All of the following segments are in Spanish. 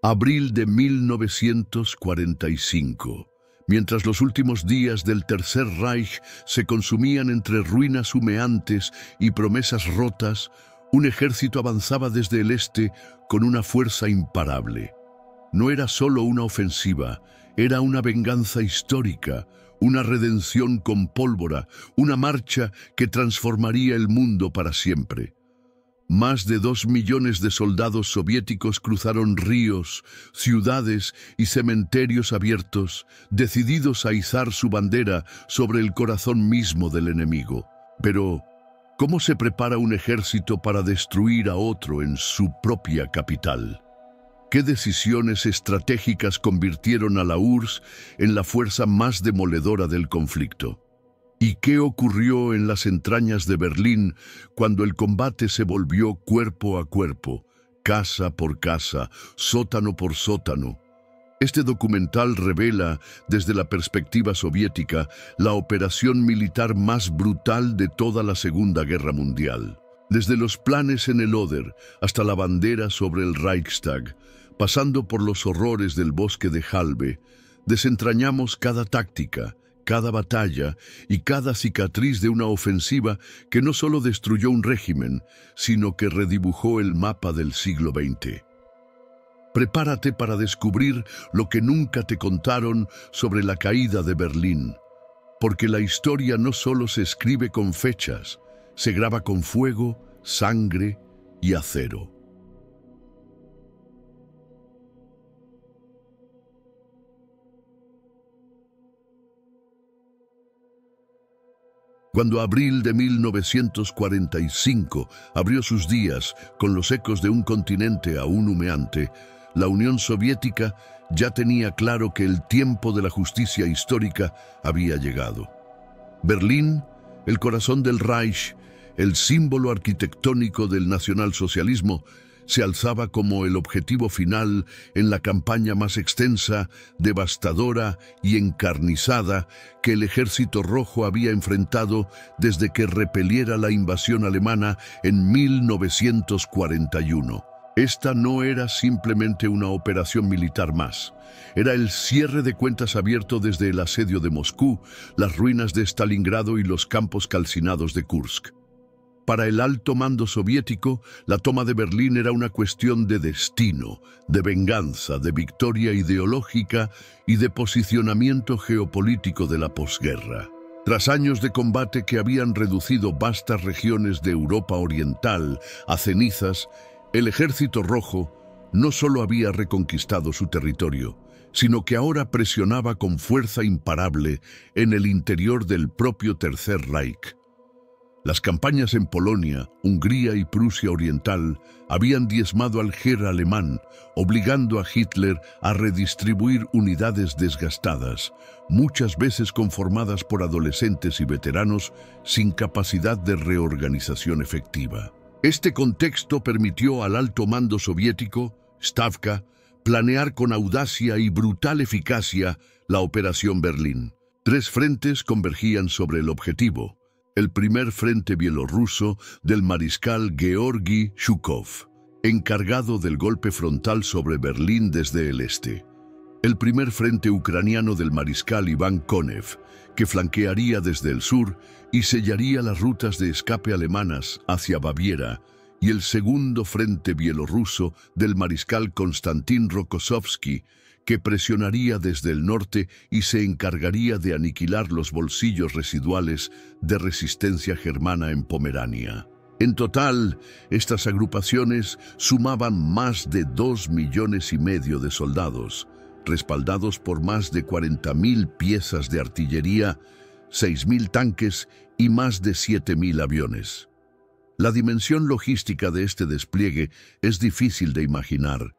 Abril de 1945. Mientras los últimos días del Tercer Reich se consumían entre ruinas humeantes y promesas rotas, un ejército avanzaba desde el este con una fuerza imparable. No era solo una ofensiva, era una venganza histórica, una redención con pólvora, una marcha que transformaría el mundo para siempre. Más de 2 millones de soldados soviéticos cruzaron ríos, ciudades y cementerios abiertos, decididos a izar su bandera sobre el corazón mismo del enemigo. Pero, ¿cómo se prepara un ejército para destruir a otro en su propia capital? ¿Qué decisiones estratégicas convirtieron a la URSS en la fuerza más demoledora del conflicto? ¿Y qué ocurrió en las entrañas de Berlín cuando el combate se volvió cuerpo a cuerpo, casa por casa, sótano por sótano? Este documental revela, desde la perspectiva soviética, la operación militar más brutal de toda la Segunda Guerra Mundial. Desde los planes en el Oder hasta la bandera sobre el Reichstag, pasando por los horrores del bosque de Halbe, desentrañamos cada táctica, cada batalla y cada cicatriz de una ofensiva que no solo destruyó un régimen, sino que redibujó el mapa del siglo XX. Prepárate para descubrir lo que nunca te contaron sobre la caída de Berlín, porque la historia no solo se escribe con fechas, se graba con fuego, sangre y acero. Cuando abril de 1945 abrió sus días con los ecos de un continente aún humeante, la Unión Soviética ya tenía claro que el tiempo de la justicia histórica había llegado. Berlín, el corazón del Reich, el símbolo arquitectónico del nacionalsocialismo, se alzaba como el objetivo final en la campaña más extensa, devastadora y encarnizada que el Ejército Rojo había enfrentado desde que repeliera la invasión alemana en 1941. Esta no era simplemente una operación militar más. Era el cierre de cuentas abierto desde el asedio de Moscú, las ruinas de Stalingrado y los campos calcinados de Kursk. Para el alto mando soviético, la toma de Berlín era una cuestión de destino, de venganza, de victoria ideológica y de posicionamiento geopolítico de la posguerra. Tras años de combate que habían reducido vastas regiones de Europa Oriental a cenizas, el Ejército Rojo no solo había reconquistado su territorio, sino que ahora presionaba con fuerza imparable en el interior del propio Tercer Reich. Las campañas en Polonia, Hungría y Prusia Oriental habían diezmado al Heer alemán, obligando a Hitler a redistribuir unidades desgastadas, muchas veces conformadas por adolescentes y veteranos sin capacidad de reorganización efectiva. Este contexto permitió al alto mando soviético, Stavka, planear con audacia y brutal eficacia la Operación Berlín. 3 frentes convergían sobre el objetivo. El primer frente bielorruso del mariscal Georgi Zhukov, encargado del golpe frontal sobre Berlín desde el este. El primer frente ucraniano del mariscal Iván Konev, que flanquearía desde el sur y sellaría las rutas de escape alemanas hacia Baviera, y el segundo frente bielorruso del mariscal Konstantin Rokossovski, que presionaría desde el norte y se encargaría de aniquilar los bolsillos residuales de resistencia germana en Pomerania. En total, estas agrupaciones sumaban más de 2,5 millones de soldados, respaldados por más de 40.000 piezas de artillería, 6.000 tanques y más de 7.000 aviones. La dimensión logística de este despliegue es difícil de imaginar.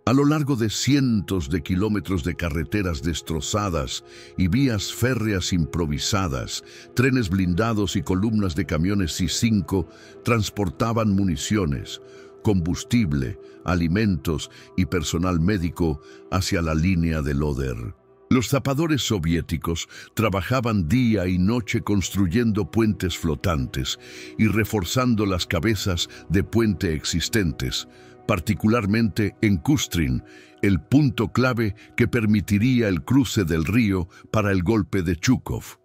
A lo largo de cientos de kilómetros de carreteras destrozadas y vías férreas improvisadas, trenes blindados y columnas de camiones I-5 transportaban municiones, combustible, alimentos y personal médico hacia la línea del Oder. Los zapadores soviéticos trabajaban día y noche construyendo puentes flotantes y reforzando las cabezas de puente existentes, particularmente en Kustrin, el punto clave que permitiría el cruce del río para el golpe de Chukov.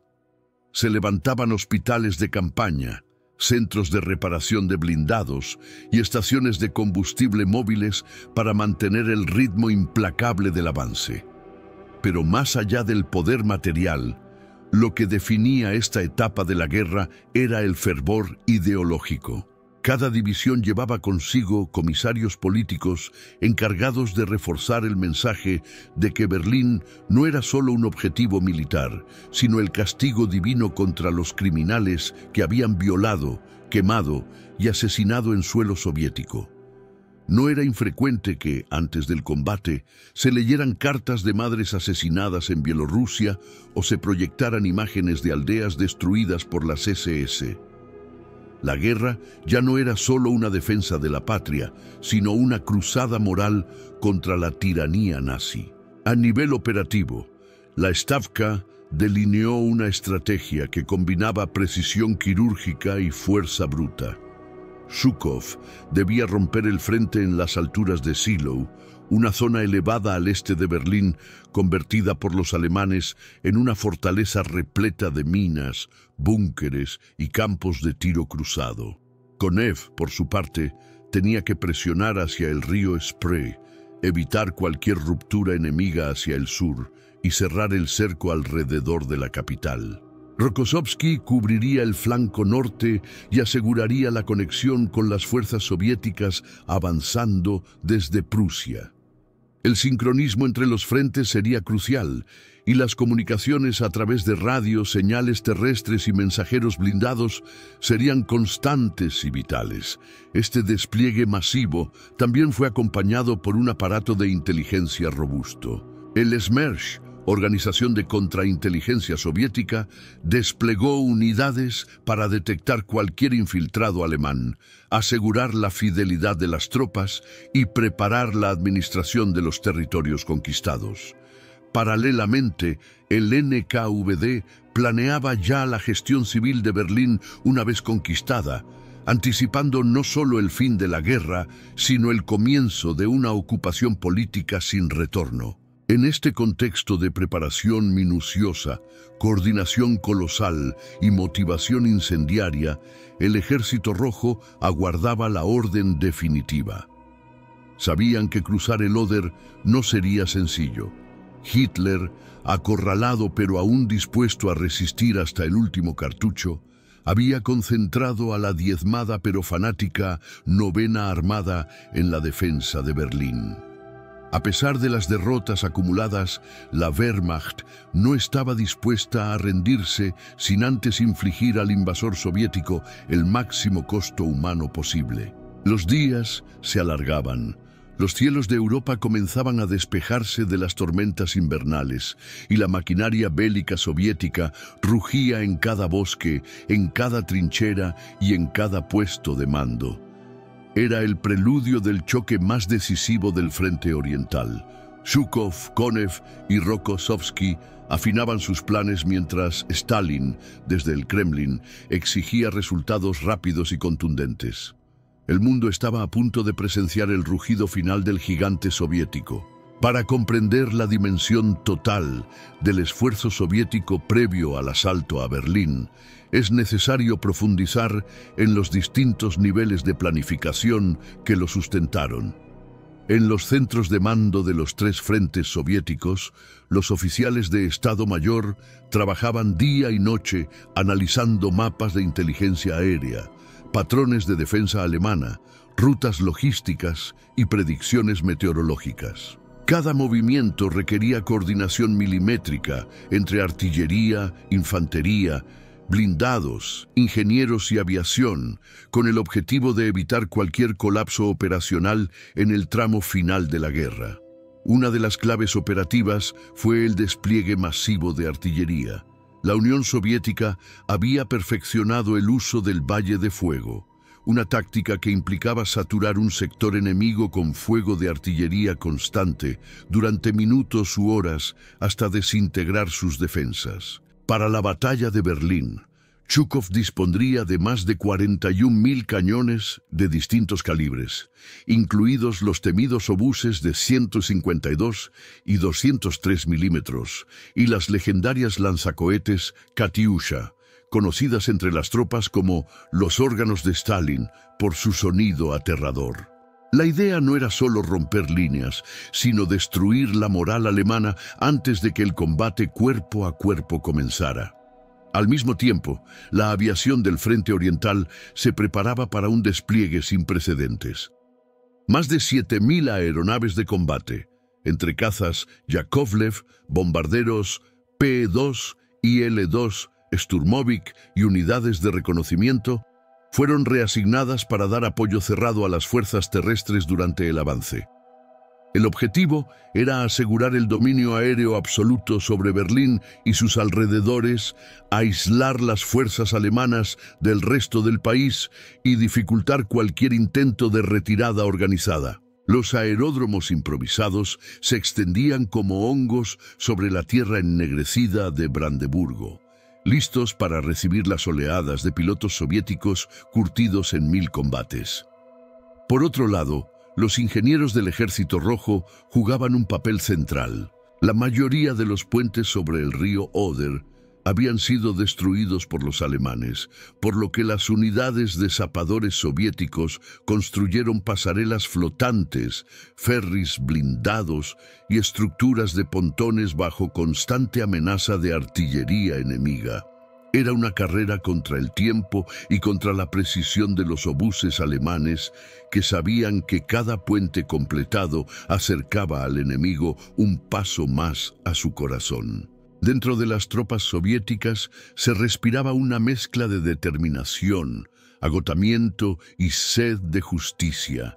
Se levantaban hospitales de campaña, centros de reparación de blindados y estaciones de combustible móviles para mantener el ritmo implacable del avance. Pero más allá del poder material, lo que definía esta etapa de la guerra era el fervor ideológico. Cada división llevaba consigo comisarios políticos encargados de reforzar el mensaje de que Berlín no era solo un objetivo militar, sino el castigo divino contra los criminales que habían violado, quemado y asesinado en suelo soviético. No era infrecuente que, antes del combate, se leyeran cartas de madres asesinadas en Bielorrusia o se proyectaran imágenes de aldeas destruidas por las SS. La guerra ya no era solo una defensa de la patria, sino una cruzada moral contra la tiranía nazi. A nivel operativo, la Stavka delineó una estrategia que combinaba precisión quirúrgica y fuerza bruta. Zhukov debía romper el frente en las alturas de Zielou, una zona elevada al este de Berlín, convertida por los alemanes en una fortaleza repleta de minas, búnkeres y campos de tiro cruzado. Konev, por su parte, tenía que presionar hacia el río Spree, evitar cualquier ruptura enemiga hacia el sur y cerrar el cerco alrededor de la capital. Rokossovski cubriría el flanco norte y aseguraría la conexión con las fuerzas soviéticas avanzando desde Prusia. El sincronismo entre los frentes sería crucial y las comunicaciones a través de radios, señales terrestres y mensajeros blindados serían constantes y vitales. Este despliegue masivo también fue acompañado por un aparato de inteligencia robusto. El Smersh, organización de contrainteligencia soviética, desplegó unidades para detectar cualquier infiltrado alemán, asegurar la fidelidad de las tropas y preparar la administración de los territorios conquistados. Paralelamente, el NKVD planeaba ya la gestión civil de Berlín una vez conquistada, anticipando no solo el fin de la guerra, sino el comienzo de una ocupación política sin retorno. En este contexto de preparación minuciosa, coordinación colosal y motivación incendiaria, el Ejército Rojo aguardaba la orden definitiva. Sabían que cruzar el Oder no sería sencillo. Hitler, acorralado pero aún dispuesto a resistir hasta el último cartucho, había concentrado a la diezmada pero fanática Novena Armada en la defensa de Berlín. A pesar de las derrotas acumuladas, la Wehrmacht no estaba dispuesta a rendirse sin antes infligir al invasor soviético el máximo costo humano posible. Los días se alargaban. Los cielos de Europa comenzaban a despejarse de las tormentas invernales y la maquinaria bélica soviética rugía en cada bosque, en cada trinchera y en cada puesto de mando. Era el preludio del choque más decisivo del frente oriental. Zhukov, Konev y Rokossovski afinaban sus planes mientras Stalin, desde el Kremlin, exigía resultados rápidos y contundentes. El mundo estaba a punto de presenciar el rugido final del gigante soviético. Para comprender la dimensión total del esfuerzo soviético previo al asalto a Berlín, es necesario profundizar en los distintos niveles de planificación que lo sustentaron. En los centros de mando de los tres frentes soviéticos, los oficiales de Estado Mayor trabajaban día y noche analizando mapas de inteligencia aérea, patrones de defensa alemana, rutas logísticas y predicciones meteorológicas. Cada movimiento requería coordinación milimétrica entre artillería, infantería, blindados, ingenieros y aviación, con el objetivo de evitar cualquier colapso operacional en el tramo final de la guerra. Una de las claves operativas fue el despliegue masivo de artillería. La Unión Soviética había perfeccionado el uso del Valle de Fuego, una táctica que implicaba saturar un sector enemigo con fuego de artillería constante durante minutos u horas hasta desintegrar sus defensas. Para la batalla de Berlín, Zhukov dispondría de más de 41.000 cañones de distintos calibres, incluidos los temidos obuses de 152 y 203 milímetros y las legendarias lanzacohetes Katyusha, conocidas entre las tropas como los órganos de Stalin por su sonido aterrador. La idea no era solo romper líneas, sino destruir la moral alemana antes de que el combate cuerpo a cuerpo comenzara. Al mismo tiempo, la aviación del Frente Oriental se preparaba para un despliegue sin precedentes. Más de 7.000 aeronaves de combate, entre cazas Yakovlev, bombarderos P-2 y L-2, Sturmovik y unidades de reconocimiento, fueron reasignadas para dar apoyo cerrado a las fuerzas terrestres durante el avance. El objetivo era asegurar el dominio aéreo absoluto sobre Berlín y sus alrededores, aislar las fuerzas alemanas del resto del país y dificultar cualquier intento de retirada organizada. Los aeródromos improvisados se extendían como hongos sobre la tierra ennegrecida de Brandeburgo, listos para recibir las oleadas de pilotos soviéticos curtidos en 1000 combates. Por otro lado, los ingenieros del Ejército Rojo jugaban un papel central. La mayoría de los puentes sobre el río Oder habían sido destruidos por los alemanes, por lo que las unidades de zapadores soviéticos construyeron pasarelas flotantes, ferries blindados y estructuras de pontones bajo constante amenaza de artillería enemiga. Era una carrera contra el tiempo y contra la precisión de los obuses alemanes que sabían que cada puente completado acercaba al enemigo un paso más a su corazón. Dentro de las tropas soviéticas se respiraba una mezcla de determinación, agotamiento y sed de justicia.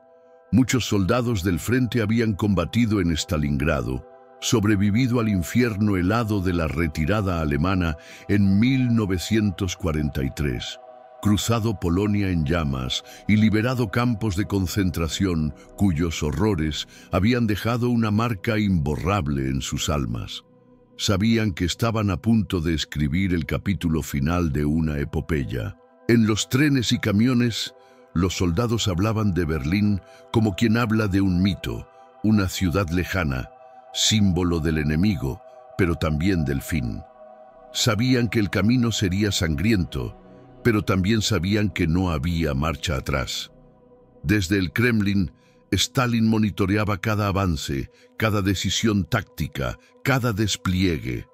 Muchos soldados del frente habían combatido en Stalingrado, sobrevivido al infierno helado de la retirada alemana en 1943, cruzado Polonia en llamas y liberado campos de concentración cuyos horrores habían dejado una marca imborrable en sus almas. Sabían que estaban a punto de escribir el capítulo final de una epopeya. En los trenes y camiones, los soldados hablaban de Berlín como quien habla de un mito, una ciudad lejana, símbolo del enemigo, pero también del fin. Sabían que el camino sería sangriento, pero también sabían que no había marcha atrás. Desde el Kremlin, Stalin monitoreaba cada avance, cada decisión táctica, cada despliegue.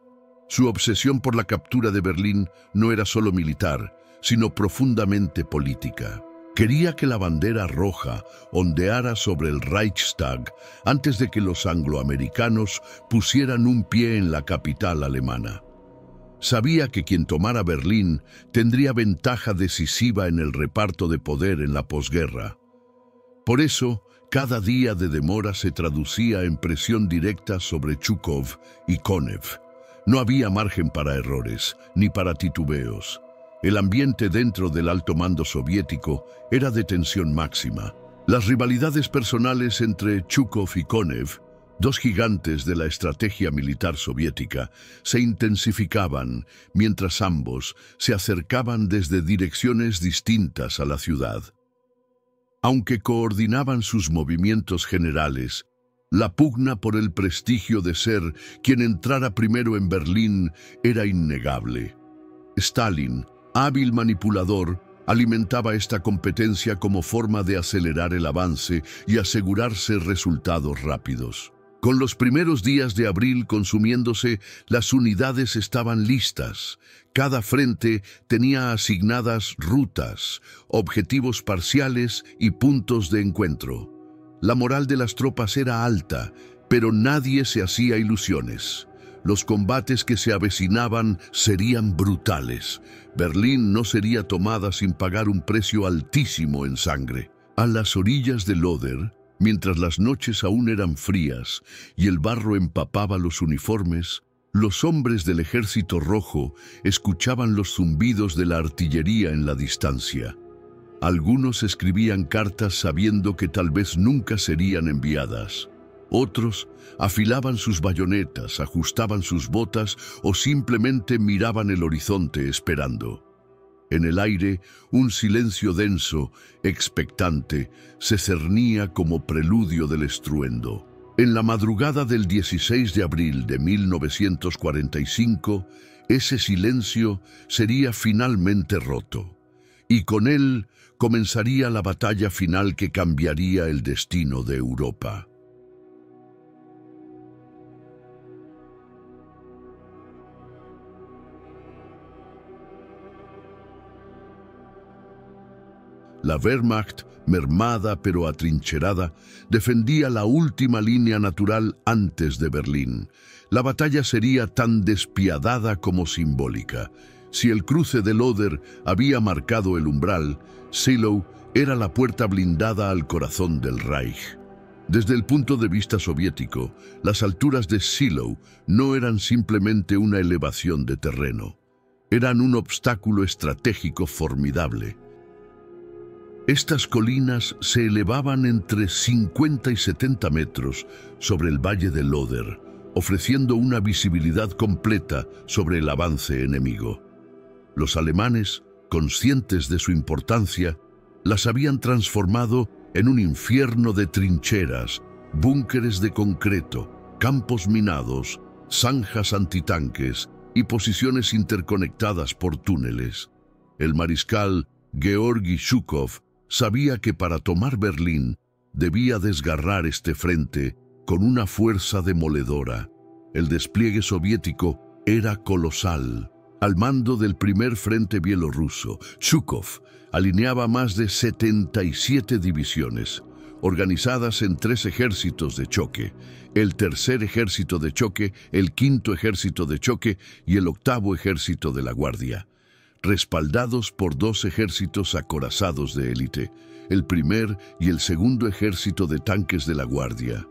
Su obsesión por la captura de Berlín no era solo militar, sino profundamente política. Quería que la bandera roja ondeara sobre el Reichstag antes de que los angloamericanos pusieran un pie en la capital alemana. Sabía que quien tomara Berlín tendría ventaja decisiva en el reparto de poder en la posguerra. Por eso, cada día de demora se traducía en presión directa sobre Zhukov y Konev. No había margen para errores, ni para titubeos. El ambiente dentro del alto mando soviético era de tensión máxima. Las rivalidades personales entre Zhukov y Konev, dos gigantes de la estrategia militar soviética, se intensificaban mientras ambos se acercaban desde direcciones distintas a la ciudad. Aunque coordinaban sus movimientos generales, la pugna por el prestigio de ser quien entrara primero en Berlín era innegable. Stalin, hábil manipulador, alimentaba esta competencia como forma de acelerar el avance y asegurarse resultados rápidos. Con los primeros días de abril consumiéndose, las unidades estaban listas. Cada frente tenía asignadas rutas, objetivos parciales y puntos de encuentro. La moral de las tropas era alta, pero nadie se hacía ilusiones. Los combates que se avecinaban serían brutales. Berlín no sería tomada sin pagar un precio altísimo en sangre. A las orillas del Oder, mientras las noches aún eran frías y el barro empapaba los uniformes, los hombres del Ejército Rojo escuchaban los zumbidos de la artillería en la distancia. Algunos escribían cartas sabiendo que tal vez nunca serían enviadas. Otros afilaban sus bayonetas, ajustaban sus botas o simplemente miraban el horizonte esperando. En el aire, un silencio denso, expectante, se cernía como preludio del estruendo. En la madrugada del 16 de abril de 1945, ese silencio sería finalmente roto, y con él comenzaría la batalla final que cambiaría el destino de Europa. La Wehrmacht, mermada pero atrincherada, defendía la última línea natural antes de Berlín. La batalla sería tan despiadada como simbólica. Si el cruce del Oder había marcado el umbral, Seelow era la puerta blindada al corazón del Reich. Desde el punto de vista soviético, las alturas de Seelow no eran simplemente una elevación de terreno. Eran un obstáculo estratégico formidable. Estas colinas se elevaban entre 50 y 70 metros sobre el valle del Oder, ofreciendo una visibilidad completa sobre el avance enemigo. Los alemanes, conscientes de su importancia, las habían transformado en un infierno de trincheras, búnkeres de concreto, campos minados, zanjas antitanques y posiciones interconectadas por túneles. El mariscal Georgi Zhukov sabía que para tomar Berlín debía desgarrar este frente con una fuerza demoledora. El despliegue soviético era colosal. Al mando del primer frente bielorruso, Zhukov alineaba más de 77 divisiones, organizadas en 3 ejércitos de choque: el tercer ejército de choque, el quinto ejército de choque y el octavo ejército de la Guardia, respaldados por 2 ejércitos acorazados de élite, el primer y el segundo ejército de tanques de la Guardia.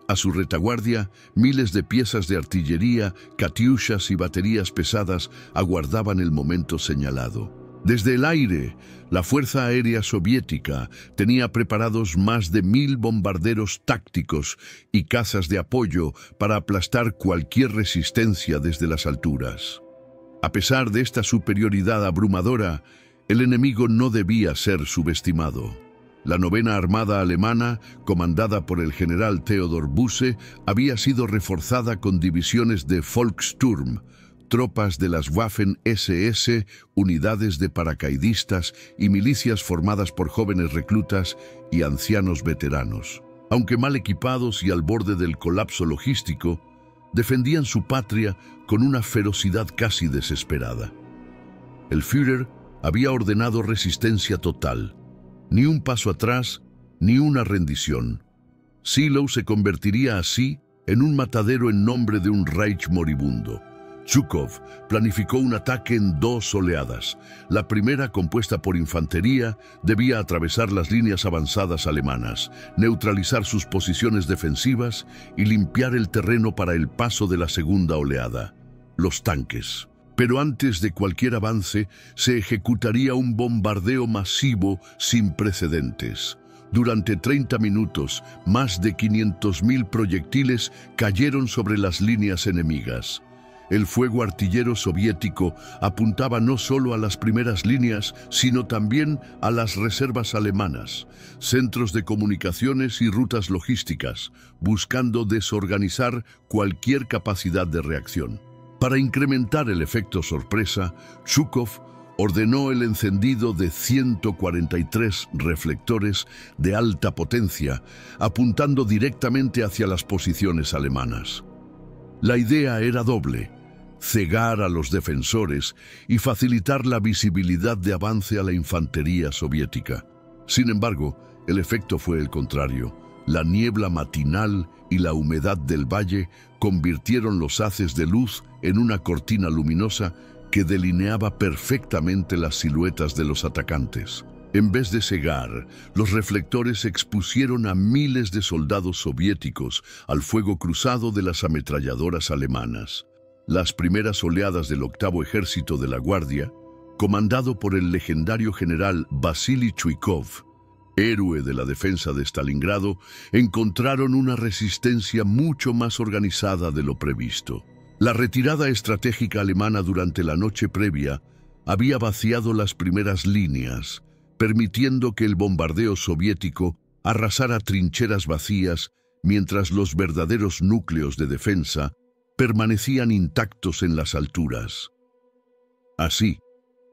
A su retaguardia, miles de piezas de artillería, katyushas y baterías pesadas aguardaban el momento señalado. Desde el aire, la Fuerza Aérea Soviética tenía preparados más de 1000 bombarderos tácticos y cazas de apoyo para aplastar cualquier resistencia desde las alturas. A pesar de esta superioridad abrumadora, el enemigo no debía ser subestimado. La novena Armada alemana, comandada por el general Theodor Busse, había sido reforzada con divisiones de Volkssturm, tropas de las Waffen-SS, unidades de paracaidistas y milicias formadas por jóvenes reclutas y ancianos veteranos. Aunque mal equipados y al borde del colapso logístico, defendían su patria con una ferocidad casi desesperada. El Führer había ordenado resistencia total. Ni un paso atrás, ni una rendición. Seelow se convertiría así en un matadero en nombre de un Reich moribundo. Zhukov planificó un ataque en 2 oleadas. La primera, compuesta por infantería, debía atravesar las líneas avanzadas alemanas, neutralizar sus posiciones defensivas y limpiar el terreno para el paso de la segunda oleada, los tanques. Pero antes de cualquier avance, se ejecutaría un bombardeo masivo sin precedentes. Durante 30 minutos, más de 500.000 proyectiles cayeron sobre las líneas enemigas. El fuego artillero soviético apuntaba no solo a las primeras líneas, sino también a las reservas alemanas, centros de comunicaciones y rutas logísticas, buscando desorganizar cualquier capacidad de reacción. Para incrementar el efecto sorpresa, Zhukov ordenó el encendido de 143 reflectores de alta potencia, apuntando directamente hacia las posiciones alemanas. La idea era doble: cegar a los defensores y facilitar la visibilidad de avance a la infantería soviética. Sin embargo, el efecto fue el contrario. La niebla matinal y la humedad del valle convirtieron los haces de luz en una cortina luminosa que delineaba perfectamente las siluetas de los atacantes. En vez de cegar, los reflectores expusieron a miles de soldados soviéticos al fuego cruzado de las ametralladoras alemanas. Las primeras oleadas del octavo ejército de la Guardia, comandado por el legendario general Vasily Chuikov, héroe de la defensa de Stalingrado, encontraron una resistencia mucho más organizada de lo previsto. La retirada estratégica alemana durante la noche previa había vaciado las primeras líneas, permitiendo que el bombardeo soviético arrasara trincheras vacías mientras los verdaderos núcleos de defensa permanecían intactos en las alturas. Así,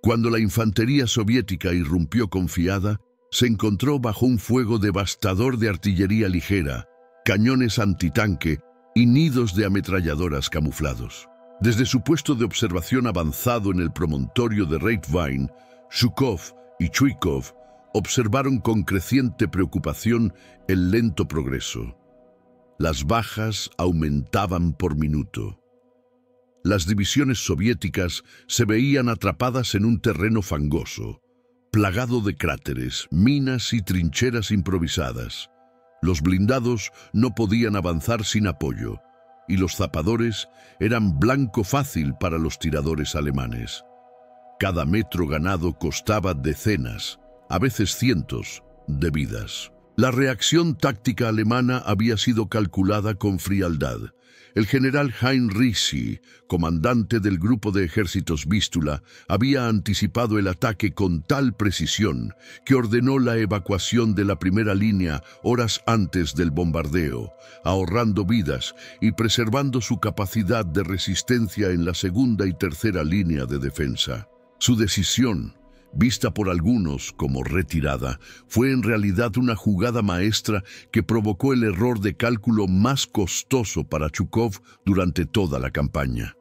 cuando la infantería soviética irrumpió confiada, se encontró bajo un fuego devastador de artillería ligera, cañones antitanque y nidos de ametralladoras camuflados. Desde su puesto de observación avanzado en el promontorio de Reitvine, Zhukov y Chuikov observaron con creciente preocupación el lento progreso. Las bajas aumentaban por minuto. Las divisiones soviéticas se veían atrapadas en un terreno fangoso, plagado de cráteres, minas y trincheras improvisadas. Los blindados no podían avanzar sin apoyo, y los zapadores eran blanco fácil para los tiradores alemanes. Cada metro ganado costaba decenas, a veces cientos, de vidas. La reacción táctica alemana había sido calculada con frialdad. El general Heinrich Ricci, comandante del grupo de ejércitos Vístula, había anticipado el ataque con tal precisión que ordenó la evacuación de la primera línea horas antes del bombardeo, ahorrando vidas y preservando su capacidad de resistencia en la segunda y tercera línea de defensa. Su decisión, vista por algunos como retirada, fue en realidad una jugada maestra que provocó el error de cálculo más costoso para Zhukov durante toda la campaña.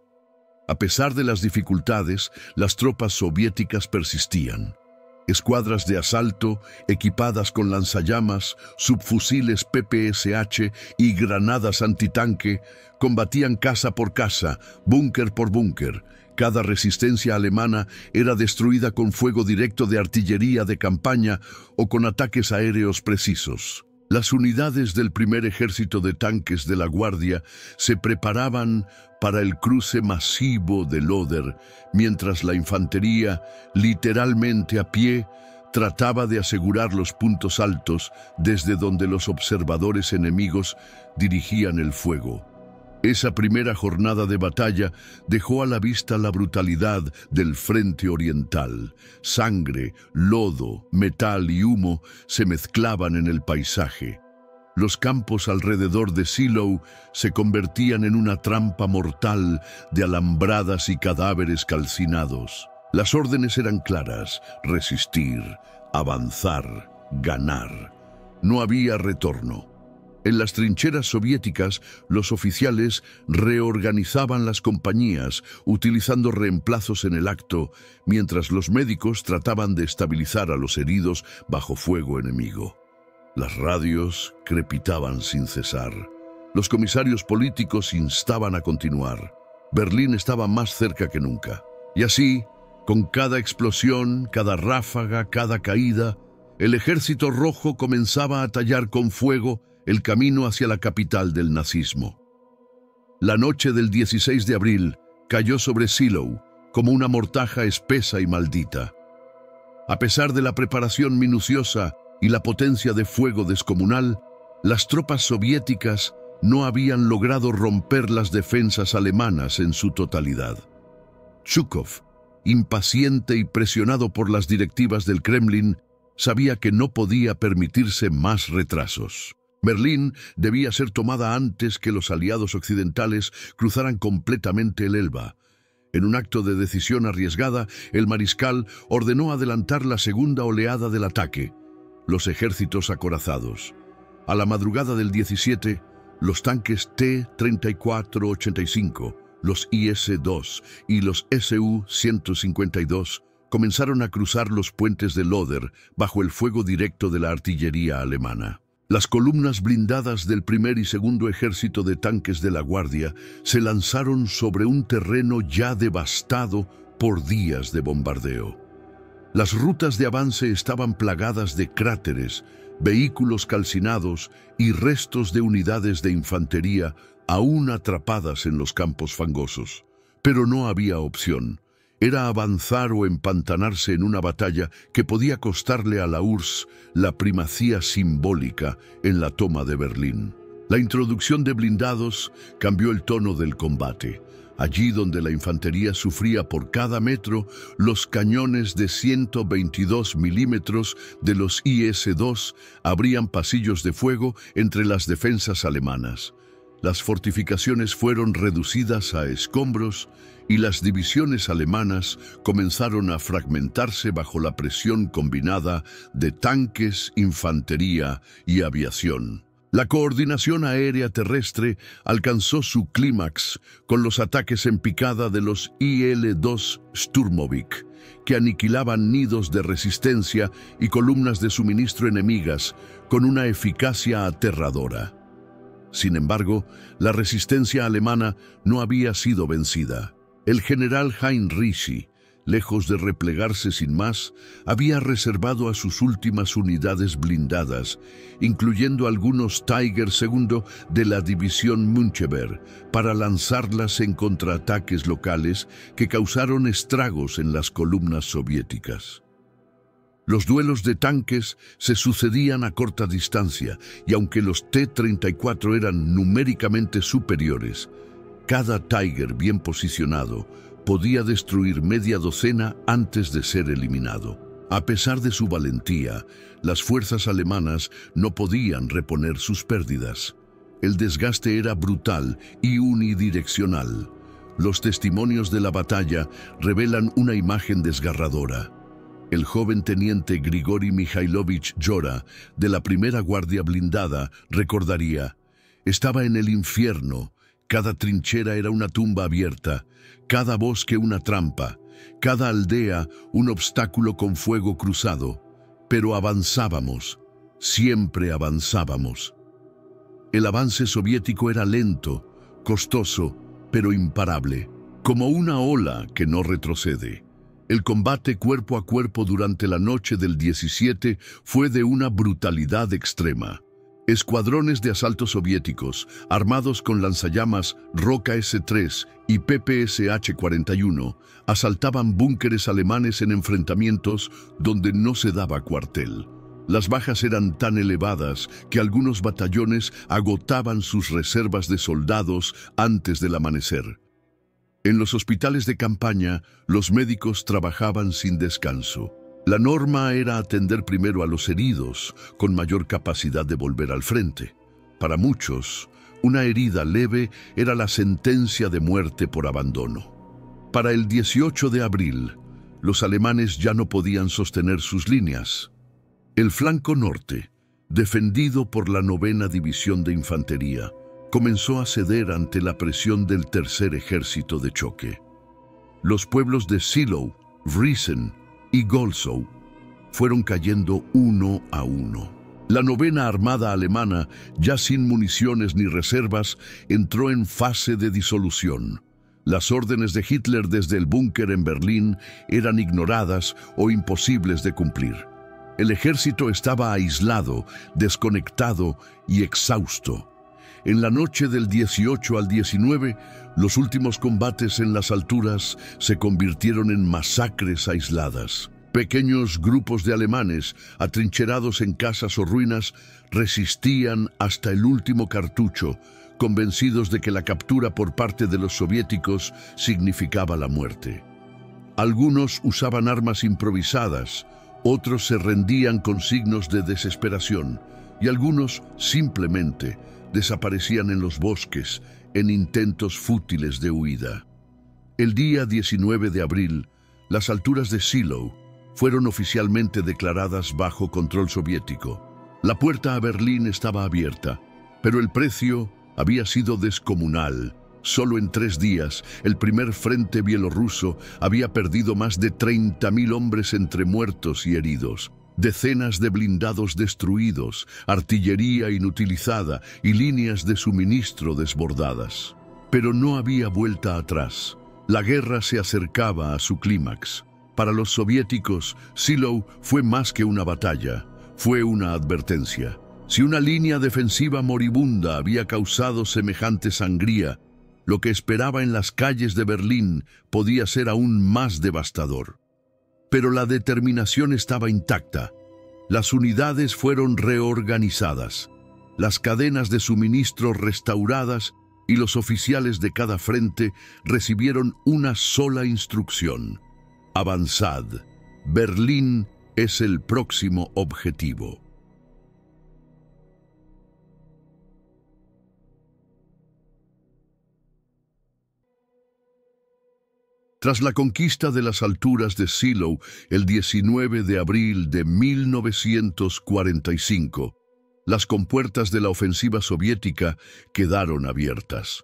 A pesar de las dificultades, las tropas soviéticas persistían. Escuadras de asalto, equipadas con lanzallamas, subfusiles PPSH y granadas antitanque, combatían casa por casa, búnker por búnker. Cada resistencia alemana era destruida con fuego directo de artillería de campaña o con ataques aéreos precisos. Las unidades del primer ejército de tanques de la Guardia se preparaban para el cruce masivo del Oder, mientras la infantería, literalmente a pie, trataba de asegurar los puntos altos desde donde los observadores enemigos dirigían el fuego. Esa primera jornada de batalla dejó a la vista la brutalidad del frente oriental. Sangre, lodo, metal y humo se mezclaban en el paisaje. Los campos alrededor de Seelow se convertían en una trampa mortal de alambradas y cadáveres calcinados. Las órdenes eran claras: resistir, avanzar, ganar. No había retorno. En las trincheras soviéticas, los oficiales reorganizaban las compañías, utilizando reemplazos en el acto, mientras los médicos trataban de estabilizar a los heridos bajo fuego enemigo. Las radios crepitaban sin cesar. Los comisarios políticos instaban a continuar. Berlín estaba más cerca que nunca. Y así, con cada explosión, cada ráfaga, cada caída, el Ejército Rojo comenzaba a tallar con fuego el camino hacia la capital del nazismo. La noche del 16 de abril cayó sobre Seelow como una mortaja espesa y maldita. A pesar de la preparación minuciosa y la potencia de fuego descomunal, las tropas soviéticas no habían logrado romper las defensas alemanas en su totalidad. Zhukov, impaciente y presionado por las directivas del Kremlin, sabía que no podía permitirse más retrasos. Berlín debía ser tomada antes que los aliados occidentales cruzaran completamente el Elba. En un acto de decisión arriesgada, el mariscal ordenó adelantar la segunda oleada del ataque. Los ejércitos acorazados. A la madrugada del 17, los tanques T-34-85, los IS-2 y los Su-152 comenzaron a cruzar los puentes del Oder bajo el fuego directo de la artillería alemana. Las columnas blindadas del primer y segundo ejército de tanques de la Guardia se lanzaron sobre un terreno ya devastado por días de bombardeo. Las rutas de avance estaban plagadas de cráteres, vehículos calcinados y restos de unidades de infantería aún atrapadas en los campos fangosos. Pero no había opción. era avanzar o empantanarse en una batalla que podía costarle a la URSS la primacía simbólica en la toma de Berlín. La introducción de blindados cambió el tono del combate. Allí donde la infantería sufría por cada metro, los cañones de 122 milímetros de los IS-2 abrían pasillos de fuego entre las defensas alemanas. Las fortificaciones fueron reducidas a escombros y las divisiones alemanas comenzaron a fragmentarse bajo la presión combinada de tanques, infantería y aviación. La coordinación aérea terrestre alcanzó su clímax con los ataques en picada de los IL-2 Sturmovik, que aniquilaban nidos de resistencia y columnas de suministro enemigas con una eficacia aterradora. Sin embargo, la resistencia alemana no había sido vencida. El general Heinrichi, lejos de replegarse sin más, había reservado a sus últimas unidades blindadas, incluyendo algunos Tiger II de la división Müncheber, para lanzarlas en contraataques locales que causaron estragos en las columnas soviéticas. Los duelos de tanques se sucedían a corta distancia y aunque los T-34 eran numéricamente superiores, cada Tiger bien posicionado podía destruir media docena antes de ser eliminado. A pesar de su valentía, las fuerzas alemanas no podían reponer sus pérdidas. El desgaste era brutal y unidireccional. Los testimonios de la batalla revelan una imagen desgarradora. El joven teniente Grigori Mikhailovich Jora, de la primera guardia blindada, recordaría: «Estaba en el infierno, cada trinchera era una tumba abierta, cada bosque una trampa, cada aldea un obstáculo con fuego cruzado, pero avanzábamos, siempre avanzábamos». El avance soviético era lento, costoso, pero imparable, como una ola que no retrocede. El combate cuerpo a cuerpo durante la noche del 17 fue de una brutalidad extrema. Escuadrones de asalto soviéticos, armados con lanzallamas Roka S-3 y PPSH-41, asaltaban búnkeres alemanes en enfrentamientos donde no se daba cuartel. Las bajas eran tan elevadas que algunos batallones agotaban sus reservas de soldados antes del amanecer. En los hospitales de campaña, los médicos trabajaban sin descanso. La norma era atender primero a los heridos, con mayor capacidad de volver al frente. Para muchos, una herida leve era la sentencia de muerte por abandono. Para el 18 de abril, los alemanes ya no podían sostener sus líneas. El flanco norte, defendido por la 9ª División de Infantería, comenzó a ceder ante la presión del Tercer Ejército de Choque. Los pueblos de Zielów, Wriezen y Golzow fueron cayendo uno a uno. La 9ª Armada alemana, ya sin municiones ni reservas, entró en fase de disolución. Las órdenes de Hitler desde el búnker en Berlín eran ignoradas o imposibles de cumplir. El ejército estaba aislado, desconectado y exhausto. En la noche del 18 al 19, los últimos combates en las alturas se convirtieron en masacres aisladas. Pequeños grupos de alemanes, atrincherados en casas o ruinas, resistían hasta el último cartucho, convencidos de que la captura por parte de los soviéticos significaba la muerte. Algunos usaban armas improvisadas, otros se rendían con signos de desesperación, y algunos simplemente desaparecían en los bosques en intentos fútiles de huida. El día 19 de abril, las alturas de Zielów fueron oficialmente declaradas bajo control soviético. La puerta a Berlín estaba abierta, pero el precio había sido descomunal. Solo en 3 días, el primer frente bielorruso había perdido más de 30.000 hombres entre muertos y heridos. Decenas de blindados destruidos, artillería inutilizada y líneas de suministro desbordadas. Pero no había vuelta atrás. La guerra se acercaba a su clímax. Para los soviéticos, Zielów fue más que una batalla, fue una advertencia. Si una línea defensiva moribunda había causado semejante sangría, Lo que esperaba en las calles de Berlín podía ser aún más devastador. Pero la determinación estaba intacta. Las unidades fueron reorganizadas, las cadenas de suministro restauradas y los oficiales de cada frente recibieron una sola instrucción: avanzad. Berlín es el próximo objetivo. Tras la conquista de las alturas de Seelow el 19 de abril de 1945, las compuertas de la ofensiva soviética quedaron abiertas.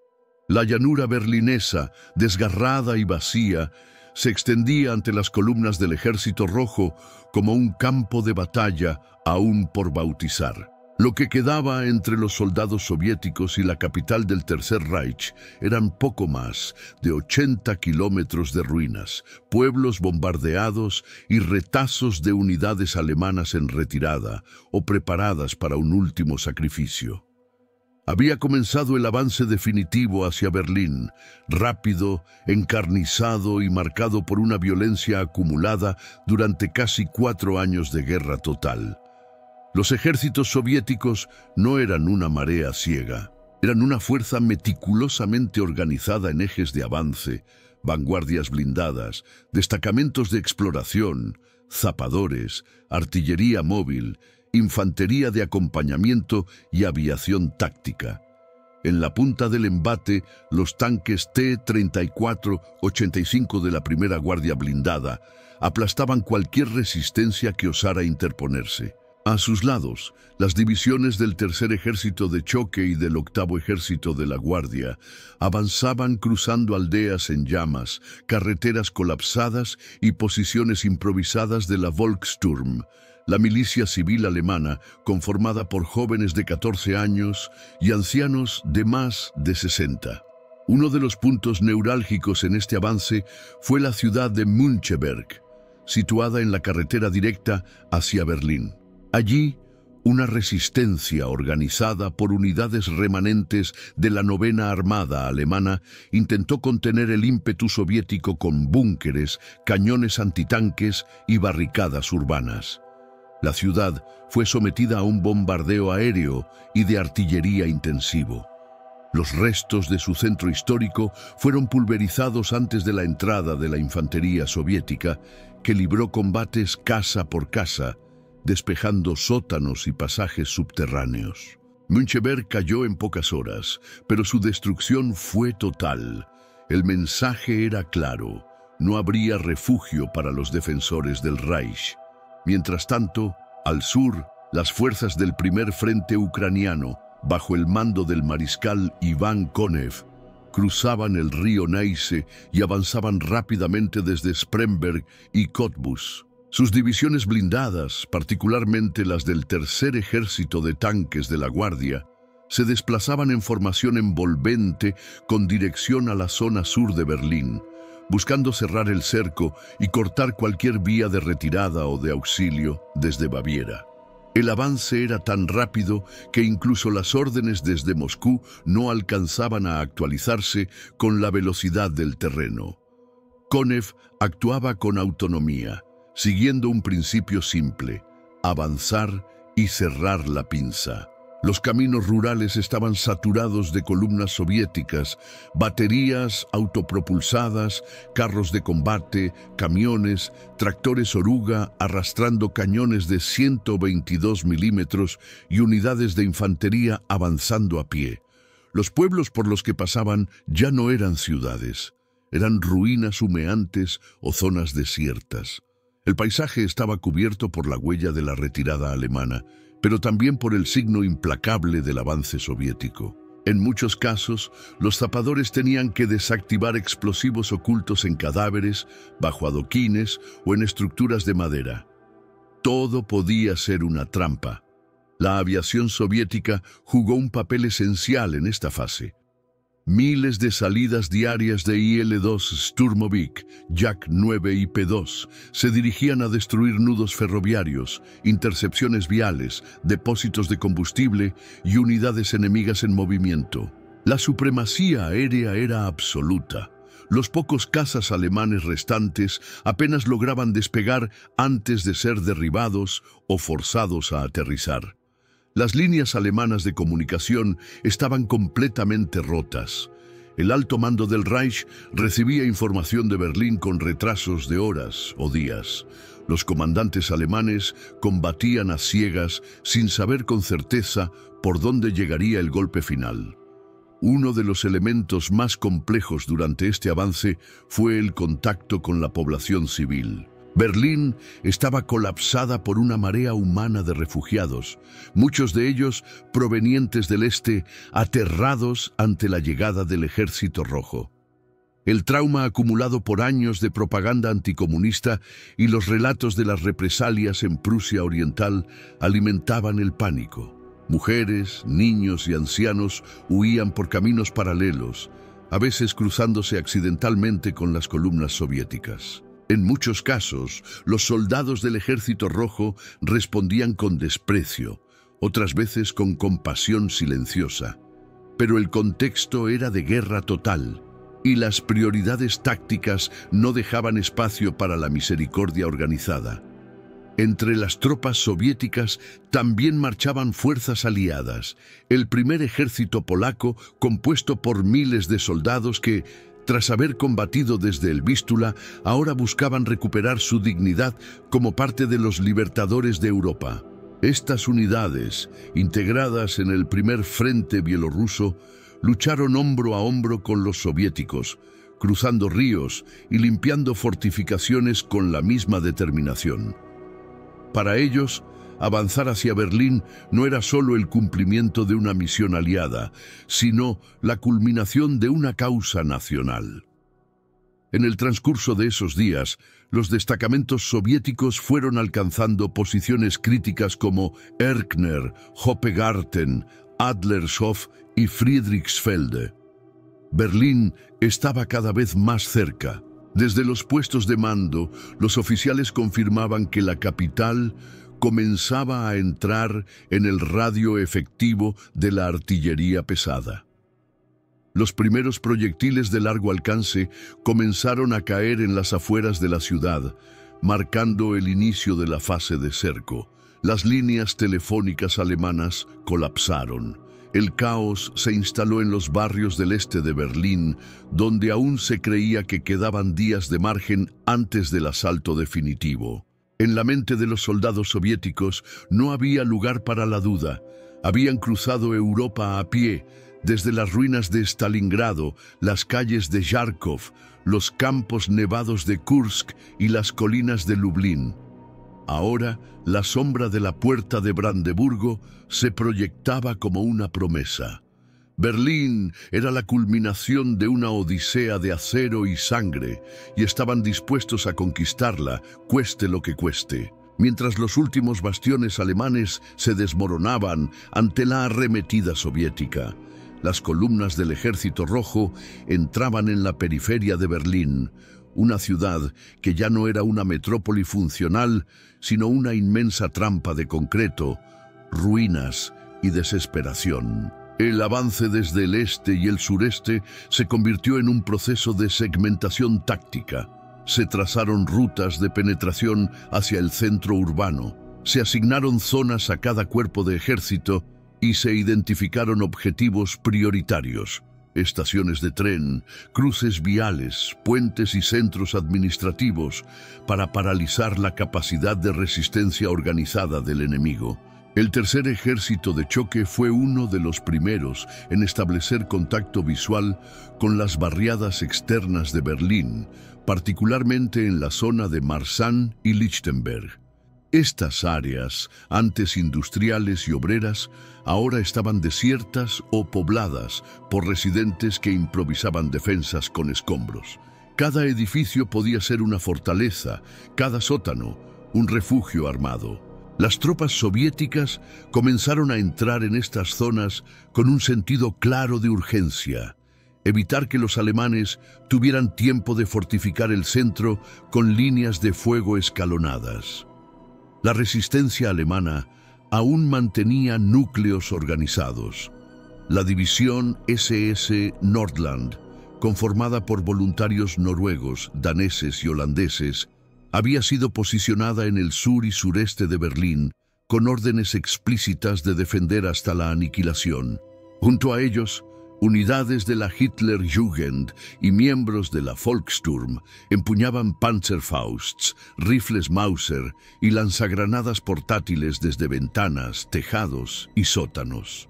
La llanura berlinesa, desgarrada y vacía, se extendía ante las columnas del Ejército Rojo como un campo de batalla aún por bautizar. Lo que quedaba entre los soldados soviéticos y la capital del Tercer Reich eran poco más de 80 kilómetros de ruinas, pueblos bombardeados y retazos de unidades alemanas en retirada o preparadas para un último sacrificio. Había comenzado el avance definitivo hacia Berlín, rápido, encarnizado y marcado por una violencia acumulada durante casi 4 años de guerra total. Los ejércitos soviéticos no eran una marea ciega, eran una fuerza meticulosamente organizada en ejes de avance, vanguardias blindadas, destacamentos de exploración, zapadores, artillería móvil, infantería de acompañamiento y aviación táctica. En la punta del embate, los tanques T-34-85 de la Primera Guardia Blindada aplastaban cualquier resistencia que osara interponerse. A sus lados, las divisiones del Tercer Ejército de Choque y del Octavo Ejército de la Guardia avanzaban cruzando aldeas en llamas, carreteras colapsadas y posiciones improvisadas de la Volkssturm, la milicia civil alemana conformada por jóvenes de 14 años y ancianos de más de 60. Uno de los puntos neurálgicos en este avance fue la ciudad de Müncheberg, situada en la carretera directa hacia Berlín. Allí, una resistencia organizada por unidades remanentes de la Novena Armada alemana intentó contener el ímpetu soviético con búnkeres, cañones antitanques y barricadas urbanas. La ciudad fue sometida a un bombardeo aéreo y de artillería intensivo. Los restos de su centro histórico fueron pulverizados antes de la entrada de la infantería soviética, que libró combates casa por casa, despejando sótanos y pasajes subterráneos. Müncheberg cayó en pocas horas, pero su destrucción fue total. El mensaje era claro: no habría refugio para los defensores del Reich. Mientras tanto, al sur, las fuerzas del primer frente ucraniano, bajo el mando del mariscal Iván Konev, cruzaban el río Neisse y avanzaban rápidamente desde Spremberg y Cottbus. Sus divisiones blindadas, particularmente las del Tercer Ejército de Tanques de la Guardia, se desplazaban en formación envolvente con dirección a la zona sur de Berlín, buscando cerrar el cerco y cortar cualquier vía de retirada o de auxilio desde Baviera. El avance era tan rápido que incluso las órdenes desde Moscú no alcanzaban a actualizarse con la velocidad del terreno. Konev actuaba con autonomía, siguiendo un principio simple: avanzar y cerrar la pinza. Los caminos rurales estaban saturados de columnas soviéticas, baterías autopropulsadas, carros de combate, camiones, tractores oruga arrastrando cañones de 122 milímetros y unidades de infantería avanzando a pie. Los pueblos por los que pasaban ya no eran ciudades, eran ruinas humeantes o zonas desiertas. El paisaje estaba cubierto por la huella de la retirada alemana, pero también por el signo implacable del avance soviético. En muchos casos, los zapadores tenían que desactivar explosivos ocultos en cadáveres, bajo adoquines o en estructuras de madera. Todo podía ser una trampa. La aviación soviética jugó un papel esencial en esta fase. Miles de salidas diarias de IL-2 Sturmovik, Jak-9 y P-2 se dirigían a destruir nudos ferroviarios, intercepciones viales, depósitos de combustible y unidades enemigas en movimiento. La supremacía aérea era absoluta. Los pocos cazas alemanes restantes apenas lograban despegar antes de ser derribados o forzados a aterrizar. Las líneas alemanas de comunicación estaban completamente rotas. El alto mando del Reich recibía información de Berlín con retrasos de horas o días. Los comandantes alemanes combatían a ciegas sin saber con certeza por dónde llegaría el golpe final. Uno de los elementos más complejos durante este avance fue el contacto con la población civil. Berlín estaba colapsada por una marea humana de refugiados, muchos de ellos provenientes del este, aterrados ante la llegada del Ejército Rojo. El trauma acumulado por años de propaganda anticomunista y los relatos de las represalias en Prusia Oriental alimentaban el pánico. Mujeres, niños y ancianos huían por caminos paralelos, a veces cruzándose accidentalmente con las columnas soviéticas. En muchos casos, los soldados del Ejército Rojo respondían con desprecio, otras veces con compasión silenciosa. Pero el contexto era de guerra total, y las prioridades tácticas no dejaban espacio para la misericordia organizada. Entre las tropas soviéticas también marchaban fuerzas aliadas, el primer ejército polaco compuesto por miles de soldados que, tras haber combatido desde el Vístula, ahora buscaban recuperar su dignidad como parte de los libertadores de Europa. Estas unidades, integradas en el primer frente bielorruso, lucharon hombro a hombro con los soviéticos, cruzando ríos y limpiando fortificaciones con la misma determinación. Para ellos, avanzar hacia Berlín no era solo el cumplimiento de una misión aliada, sino la culminación de una causa nacional. En el transcurso de esos días, los destacamentos soviéticos fueron alcanzando posiciones críticas como Erkner, Hoppegarten, Adlershof y Friedrichsfelde. Berlín estaba cada vez más cerca. Desde los puestos de mando, los oficiales confirmaban que la capital comenzaba a entrar en el radio efectivo de la artillería pesada. Los primeros proyectiles de largo alcance comenzaron a caer en las afueras de la ciudad, marcando el inicio de la fase de cerco. Las líneas telefónicas alemanas colapsaron. El caos se instaló en los barrios del este de Berlín, donde aún se creía que quedaban días de margen antes del asalto definitivo. En la mente de los soldados soviéticos no había lugar para la duda. Habían cruzado Europa a pie, desde las ruinas de Stalingrado, las calles de Kharkov, los campos nevados de Kursk y las colinas de Lublin. Ahora, la sombra de la puerta de Brandeburgo se proyectaba como una promesa. Berlín era la culminación de una odisea de acero y sangre, y estaban dispuestos a conquistarla, cueste lo que cueste. Mientras los últimos bastiones alemanes se desmoronaban ante la arremetida soviética, las columnas del Ejército Rojo entraban en la periferia de Berlín, una ciudad que ya no era una metrópoli funcional, sino una inmensa trampa de concreto, ruinas y desesperación. El avance desde el este y el sureste se convirtió en un proceso de segmentación táctica. Se trazaron rutas de penetración hacia el centro urbano, se asignaron zonas a cada cuerpo de ejército y se identificaron objetivos prioritarios. Estaciones de tren, cruces viales, puentes y centros administrativos para paralizar la capacidad de resistencia organizada del enemigo. El tercer ejército de choque fue uno de los primeros en establecer contacto visual con las barriadas externas de Berlín, particularmente en la zona de Marzahn y Lichtenberg. Estas áreas, antes industriales y obreras, ahora estaban desiertas o pobladas por residentes que improvisaban defensas con escombros. Cada edificio podía ser una fortaleza, cada sótano, un refugio armado. Las tropas soviéticas comenzaron a entrar en estas zonas con un sentido claro de urgencia: evitar que los alemanes tuvieran tiempo de fortificar el centro con líneas de fuego escalonadas. La resistencia alemana aún mantenía núcleos organizados. La división SS Nordland, conformada por voluntarios noruegos, daneses y holandeses, había sido posicionada en el sur y sureste de Berlín con órdenes explícitas de defender hasta la aniquilación. Junto a ellos, unidades de la Hitlerjugend y miembros de la Volkssturm empuñaban Panzerfausts, rifles Mauser y lanzagranadas portátiles desde ventanas, tejados y sótanos.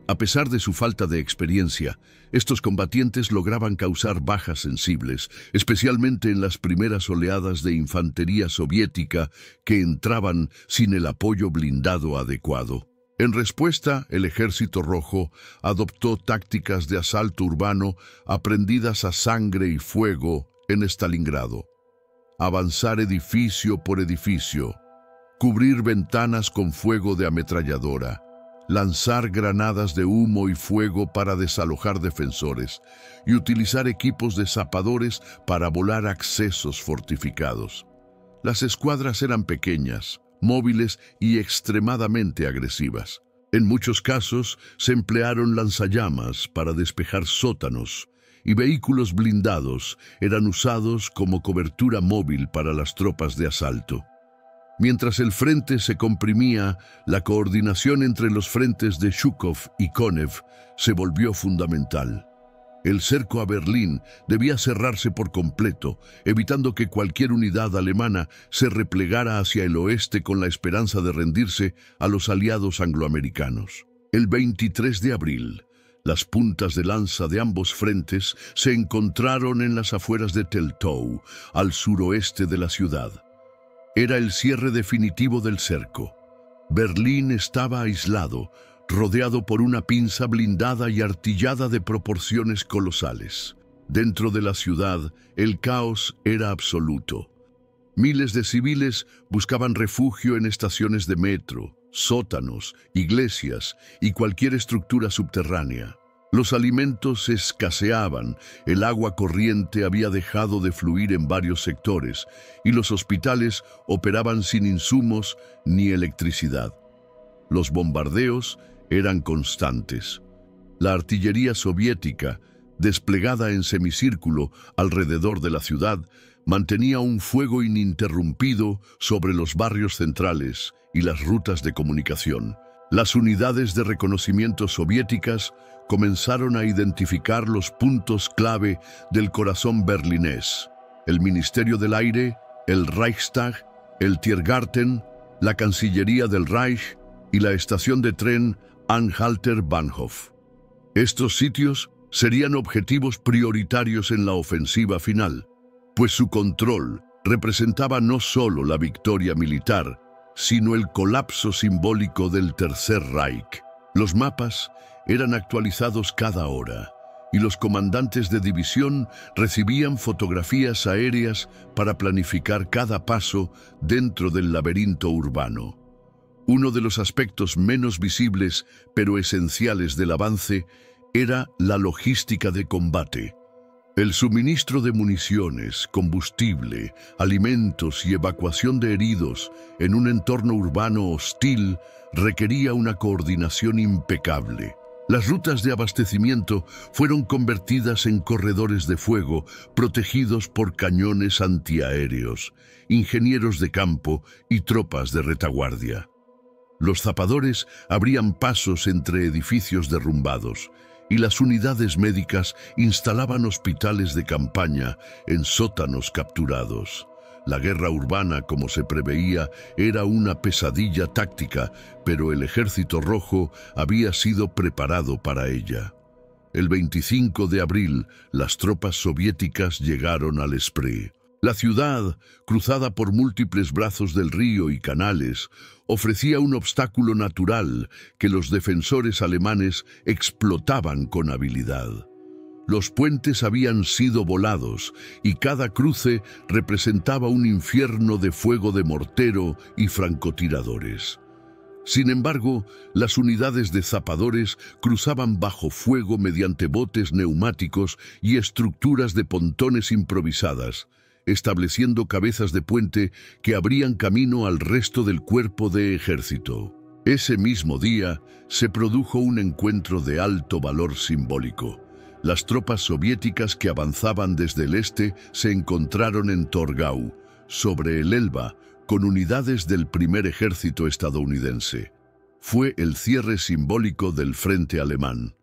A pesar de su falta de experiencia, estos combatientes lograban causar bajas sensibles, especialmente en las primeras oleadas de infantería soviética que entraban sin el apoyo blindado adecuado. En respuesta, el Ejército Rojo adoptó tácticas de asalto urbano aprendidas a sangre y fuego en Stalingrado. Avanzar edificio por edificio, cubrir ventanas con fuego de ametralladora, lanzar granadas de humo y fuego para desalojar defensores y utilizar equipos de zapadores para volar accesos fortificados. Las escuadras eran pequeñas, móviles y extremadamente agresivas. En muchos casos se emplearon lanzallamas para despejar sótanos y vehículos blindados eran usados como cobertura móvil para las tropas de asalto. Mientras el frente se comprimía, la coordinación entre los frentes de Zhukov y Konev se volvió fundamental. El cerco a Berlín debía cerrarse por completo, evitando que cualquier unidad alemana se replegara hacia el oeste con la esperanza de rendirse a los aliados angloamericanos. El 23 de abril, las puntas de lanza de ambos frentes se encontraron en las afueras de Teltow, al suroeste de la ciudad. Era el cierre definitivo del cerco. Berlín estaba aislado, rodeado por una pinza blindada y artillada de proporciones colosales. Dentro de la ciudad, el caos era absoluto. Miles de civiles buscaban refugio en estaciones de metro, sótanos, iglesias y cualquier estructura subterránea. Los alimentos escaseaban, el agua corriente había dejado de fluir en varios sectores y los hospitales operaban sin insumos ni electricidad. Los bombardeos eran constantes. La artillería soviética, desplegada en semicírculo alrededor de la ciudad, mantenía un fuego ininterrumpido sobre los barrios centrales y las rutas de comunicación. Las unidades de reconocimiento soviéticas comenzaron a identificar los puntos clave del corazón berlinés: el Ministerio del Aire, el Reichstag, el Tiergarten, la Cancillería del Reich y la estación de tren Anhalter Bahnhof. Estos sitios serían objetivos prioritarios en la ofensiva final, pues su control representaba no solo la victoria militar, sino el colapso simbólico del Tercer Reich. Los mapas eran actualizados cada hora, y los comandantes de división recibían fotografías aéreas para planificar cada paso dentro del laberinto urbano. Uno de los aspectos menos visibles, pero esenciales del avance, era la logística de combate. El suministro de municiones, combustible, alimentos y evacuación de heridos en un entorno urbano hostil requería una coordinación impecable. Las rutas de abastecimiento fueron convertidas en corredores de fuego protegidos por cañones antiaéreos, ingenieros de campo y tropas de retaguardia. Los zapadores abrían pasos entre edificios derrumbados y las unidades médicas instalaban hospitales de campaña en sótanos capturados. La guerra urbana, como se preveía, era una pesadilla táctica, pero el Ejército Rojo había sido preparado para ella. El 25 de abril, las tropas soviéticas llegaron al Spree. La ciudad, cruzada por múltiples brazos del río y canales, ofrecía un obstáculo natural que los defensores alemanes explotaban con habilidad. Los puentes habían sido volados y cada cruce representaba un infierno de fuego de mortero y francotiradores. Sin embargo, las unidades de zapadores cruzaban bajo fuego mediante botes neumáticos y estructuras de pontones improvisadas, estableciendo cabezas de puente que abrían camino al resto del cuerpo de ejército. Ese mismo día se produjo un encuentro de alto valor simbólico. Las tropas soviéticas que avanzaban desde el este se encontraron en Torgau, sobre el Elba, con unidades del primer ejército estadounidense. Fue el cierre simbólico del frente alemán.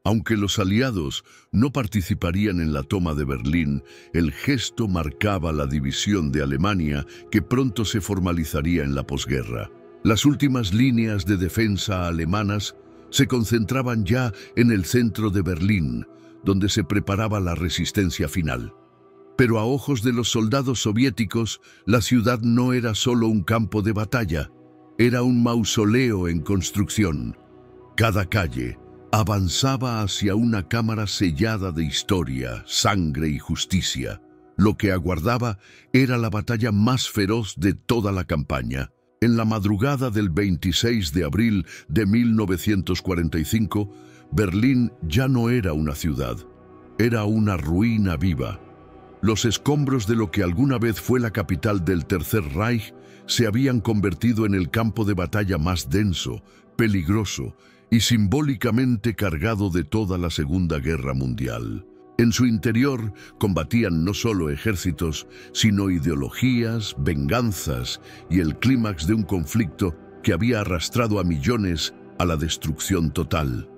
Aunque los aliados no participarían en la toma de Berlín, el gesto marcaba la división de Alemania que pronto se formalizaría en la posguerra. Las últimas líneas de defensa alemanas se concentraban ya en el centro de Berlín, donde se preparaba la resistencia final. Pero a ojos de los soldados soviéticos, la ciudad no era solo un campo de batalla, era un mausoleo en construcción. Cada calle avanzaba hacia una cámara sellada de historia, sangre y justicia. Lo que aguardaba era la batalla más feroz de toda la campaña. En la madrugada del 26 de abril de 1945, Berlín ya no era una ciudad, era una ruina viva. Los escombros de lo que alguna vez fue la capital del Tercer Reich se habían convertido en el campo de batalla más denso, peligroso y simbólicamente cargado de toda la Segunda Guerra Mundial. En su interior combatían no solo ejércitos, sino ideologías, venganzas y el clímax de un conflicto que había arrastrado a millones a la destrucción total.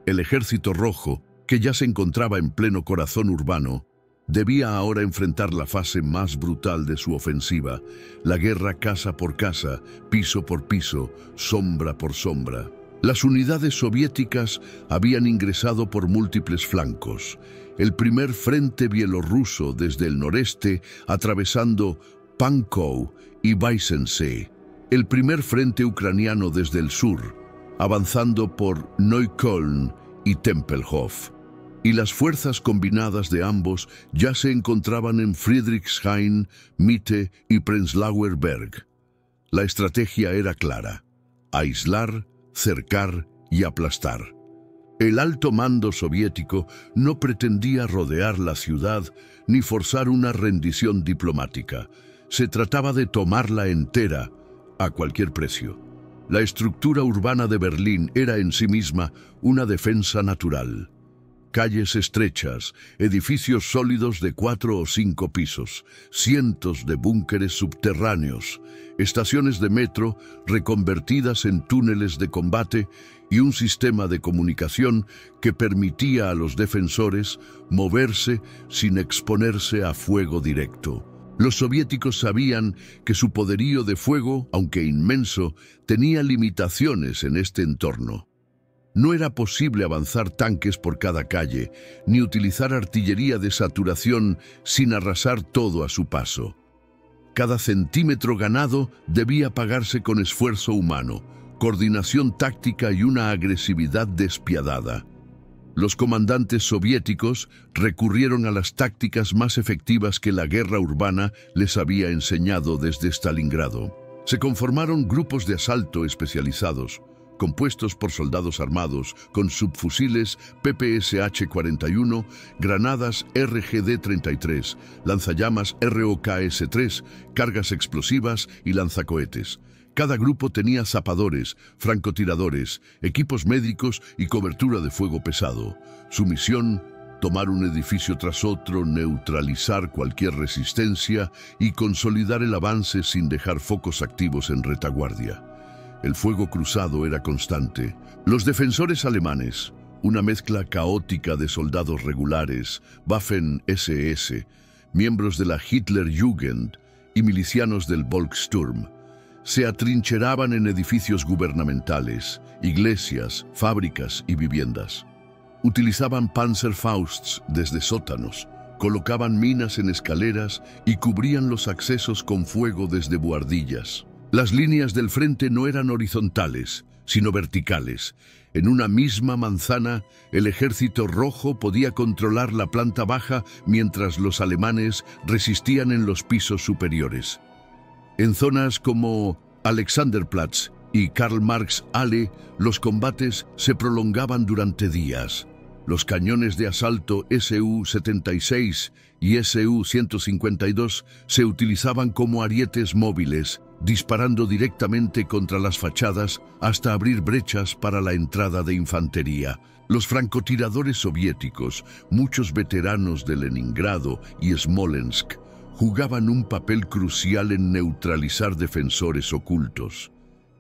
El Ejército Rojo, que ya se encontraba en pleno corazón urbano, debía ahora enfrentar la fase más brutal de su ofensiva, la guerra casa por casa, piso por piso, sombra por sombra. Las unidades soviéticas habían ingresado por múltiples flancos. El primer frente bielorruso desde el noreste, atravesando Pankow y Weissensee. El primer frente ucraniano desde el sur, avanzando por Neukölln y Tempelhof. Y las fuerzas combinadas de ambos ya se encontraban en Friedrichshain, Mitte y Prenzlauer Berg. La estrategia era clara: aislar, cercar y aplastar. El alto mando soviético no pretendía rodear la ciudad ni forzar una rendición diplomática. Se trataba de tomarla entera, a cualquier precio. La estructura urbana de Berlín era en sí misma una defensa natural. Calles estrechas, edificios sólidos de 4 o 5 pisos, cientos de búnkeres subterráneos, estaciones de metro reconvertidas en túneles de combate y un sistema de comunicación que permitía a los defensores moverse sin exponerse a fuego directo. Los soviéticos sabían que su poderío de fuego, aunque inmenso, tenía limitaciones en este entorno. No era posible avanzar tanques por cada calle, ni utilizar artillería de saturación sin arrasar todo a su paso. Cada centímetro ganado debía pagarse con esfuerzo humano, coordinación táctica y una agresividad despiadada. Los comandantes soviéticos recurrieron a las tácticas más efectivas que la guerra urbana les había enseñado desde Stalingrado. Se conformaron grupos de asalto especializados, compuestos por soldados armados con subfusiles PPSH-41, granadas RGD-33, lanzallamas ROKS-3, cargas explosivas y lanzacohetes. Cada grupo tenía zapadores, francotiradores, equipos médicos y cobertura de fuego pesado. Su misión: tomar un edificio tras otro, neutralizar cualquier resistencia y consolidar el avance sin dejar focos activos en retaguardia. El fuego cruzado era constante. Los defensores alemanes, una mezcla caótica de soldados regulares, Waffen-SS, miembros de la Hitlerjugend y milicianos del Volkssturm, se atrincheraban en edificios gubernamentales, iglesias, fábricas y viviendas. Utilizaban Panzerfausts desde sótanos, colocaban minas en escaleras y cubrían los accesos con fuego desde buhardillas. Las líneas del frente no eran horizontales, sino verticales. En una misma manzana, el Ejército Rojo podía controlar la planta baja mientras los alemanes resistían en los pisos superiores. En zonas como Alexanderplatz y Karl-Marx-Halle, los combates se prolongaban durante días. Los cañones de asalto Su-76 y Su-152 se utilizaban como arietes móviles, disparando directamente contra las fachadas hasta abrir brechas para la entrada de infantería. Los francotiradores soviéticos, muchos veteranos de Leningrado y Smolensk, jugaban un papel crucial en neutralizar defensores ocultos.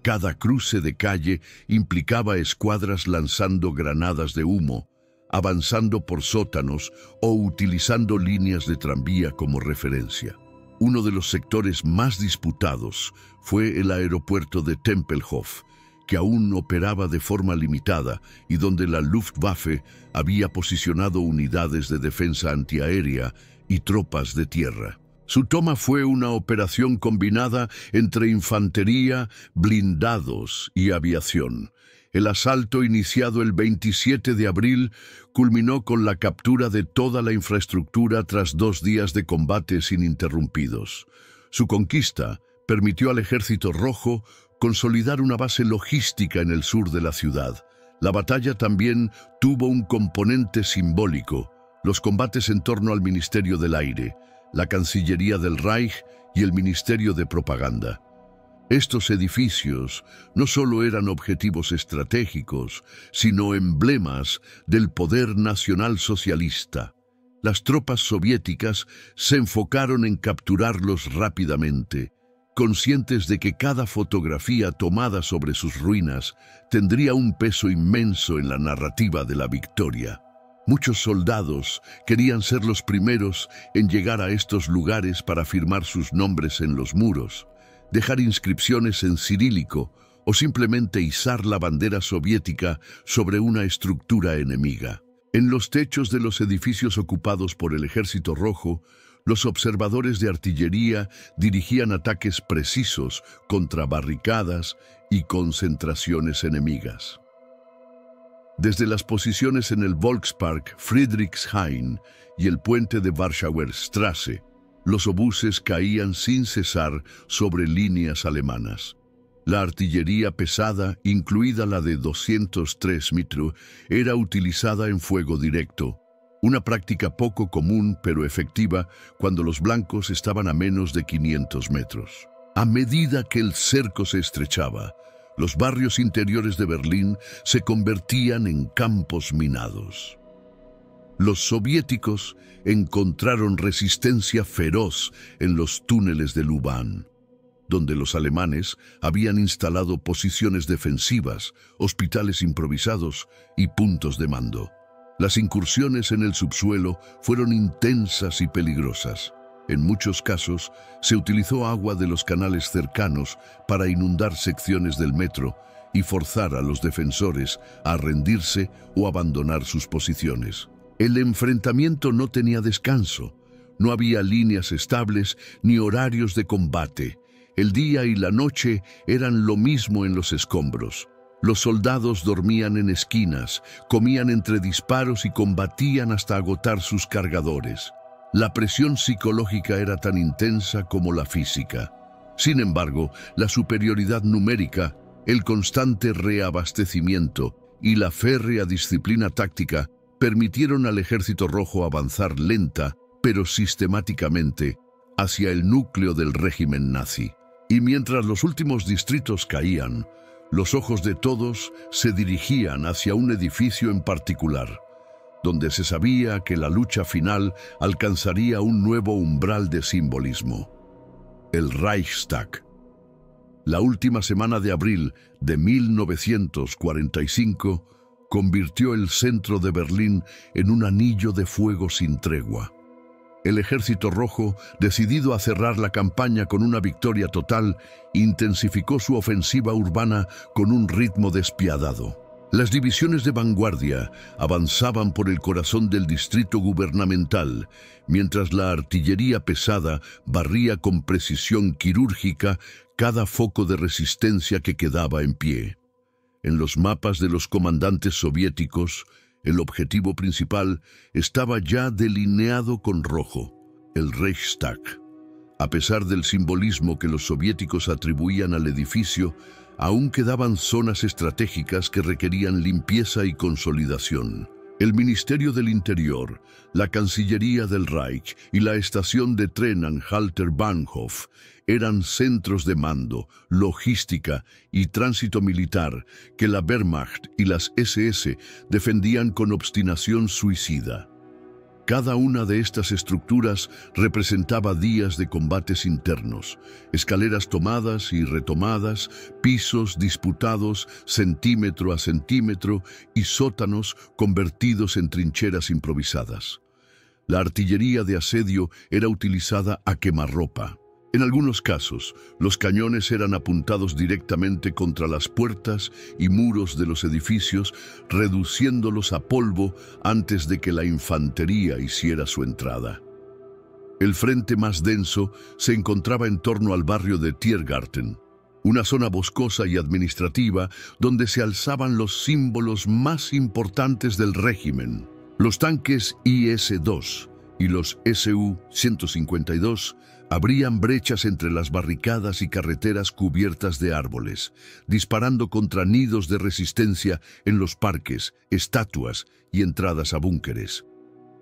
Cada cruce de calle implicaba escuadras lanzando granadas de humo, avanzando por sótanos o utilizando líneas de tranvía como referencia. Uno de los sectores más disputados fue el aeropuerto de Tempelhof, que aún operaba de forma limitada y donde la Luftwaffe había posicionado unidades de defensa antiaérea y tropas de tierra. Su toma fue una operación combinada entre infantería, blindados y aviación. El asalto, iniciado el 27 de abril, culminó con la captura de toda la infraestructura tras 2 días de combates ininterrumpidos. Su conquista permitió al Ejército Rojo consolidar una base logística en el sur de la ciudad. La batalla también tuvo un componente simbólico: los combates en torno al Ministerio del Aire, la Cancillería del Reich y el Ministerio de Propaganda. Estos edificios no solo eran objetivos estratégicos, sino emblemas del poder nacional socialista. Las tropas soviéticas se enfocaron en capturarlos rápidamente, conscientes de que cada fotografía tomada sobre sus ruinas tendría un peso inmenso en la narrativa de la victoria. Muchos soldados querían ser los primeros en llegar a estos lugares para firmar sus nombres en los muros, dejar inscripciones en cirílico o simplemente izar la bandera soviética sobre una estructura enemiga. En los techos de los edificios ocupados por el Ejército Rojo, los observadores de artillería dirigían ataques precisos contra barricadas y concentraciones enemigas. Desde las posiciones en el Volkspark, Friedrichshain y el puente de Warschauer Straße, los obuses caían sin cesar sobre líneas alemanas. La artillería pesada, incluida la de 203 mm, era utilizada en fuego directo, una práctica poco común pero efectiva cuando los blancos estaban a menos de 500 metros. A medida que el cerco se estrechaba, los barrios interiores de Berlín se convertían en campos minados. Los soviéticos encontraron resistencia feroz en los túneles de Luban, donde los alemanes habían instalado posiciones defensivas, hospitales improvisados y puntos de mando. Las incursiones en el subsuelo fueron intensas y peligrosas. En muchos casos, se utilizó agua de los canales cercanos para inundar secciones del metro y forzar a los defensores a rendirse o abandonar sus posiciones. El enfrentamiento no tenía descanso. No había líneas estables ni horarios de combate. El día y la noche eran lo mismo en los escombros. Los soldados dormían en esquinas, comían entre disparos y combatían hasta agotar sus cargadores. La presión psicológica era tan intensa como la física. Sin embargo, la superioridad numérica, el constante reabastecimiento y la férrea disciplina táctica permitieron al Ejército Rojo avanzar lenta, pero sistemáticamente, hacia el núcleo del régimen nazi. Y mientras los últimos distritos caían, los ojos de todos se dirigían hacia un edificio en particular, donde se sabía que la lucha final alcanzaría un nuevo umbral de simbolismo: el Reichstag. La última semana de abril de 1945 convirtió el centro de Berlín en un anillo de fuego sin tregua. El Ejército Rojo, decidido a cerrar la campaña con una victoria total, intensificó su ofensiva urbana con un ritmo despiadado. Las divisiones de vanguardia avanzaban por el corazón del distrito gubernamental, mientras la artillería pesada barría con precisión quirúrgica cada foco de resistencia que quedaba en pie. En los mapas de los comandantes soviéticos, el objetivo principal estaba ya delineado con rojo: el Reichstag. A pesar del simbolismo que los soviéticos atribuían al edificio, aún quedaban zonas estratégicas que requerían limpieza y consolidación. El Ministerio del Interior, la Cancillería del Reich y la estación de tren Anhalter-Bahnhof eran centros de mando, logística y tránsito militar que la Wehrmacht y las SS defendían con obstinación suicida. Cada una de estas estructuras representaba días de combates internos, escaleras tomadas y retomadas, pisos disputados centímetro a centímetro y sótanos convertidos en trincheras improvisadas. La artillería de asedio era utilizada a quemarropa. En algunos casos, los cañones eran apuntados directamente contra las puertas y muros de los edificios, reduciéndolos a polvo antes de que la infantería hiciera su entrada. El frente más denso se encontraba en torno al barrio de Tiergarten, una zona boscosa y administrativa donde se alzaban los símbolos más importantes del régimen. Los tanques IS-2 y los Su-152 abrían brechas entre las barricadas y carreteras cubiertas de árboles, disparando contra nidos de resistencia en los parques, estatuas y entradas a búnkeres.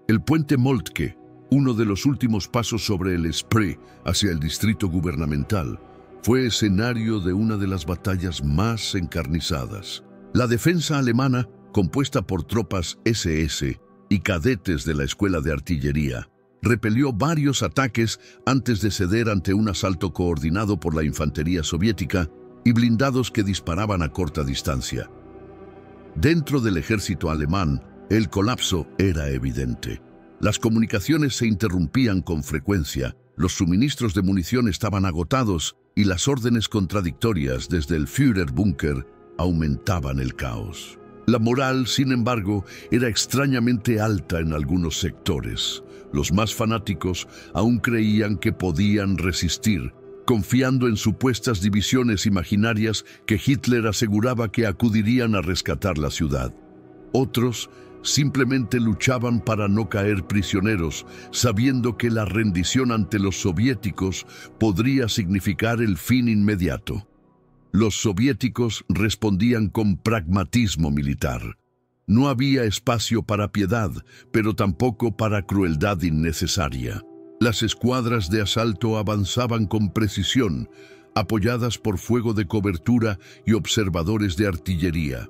El puente Moltke, uno de los últimos pasos sobre el Spree hacia el distrito gubernamental, fue escenario de una de las batallas más encarnizadas. La defensa alemana, compuesta por tropas SS y cadetes de la Escuela de Artillería, repelió varios ataques antes de ceder ante un asalto coordinado por la infantería soviética y blindados que disparaban a corta distancia. Dentro del ejército alemán, el colapso era evidente. Las comunicaciones se interrumpían con frecuencia, los suministros de munición estaban agotados y las órdenes contradictorias desde el Führerbunker aumentaban el caos. La moral, sin embargo, era extrañamente alta en algunos sectores. Los más fanáticos aún creían que podían resistir, confiando en supuestas divisiones imaginarias que Hitler aseguraba que acudirían a rescatar la ciudad. Otros simplemente luchaban para no caer prisioneros, sabiendo que la rendición ante los soviéticos podría significar el fin inmediato. Los soviéticos respondían con pragmatismo militar. No había espacio para piedad, pero tampoco para crueldad innecesaria. Las escuadras de asalto avanzaban con precisión, apoyadas por fuego de cobertura y observadores de artillería.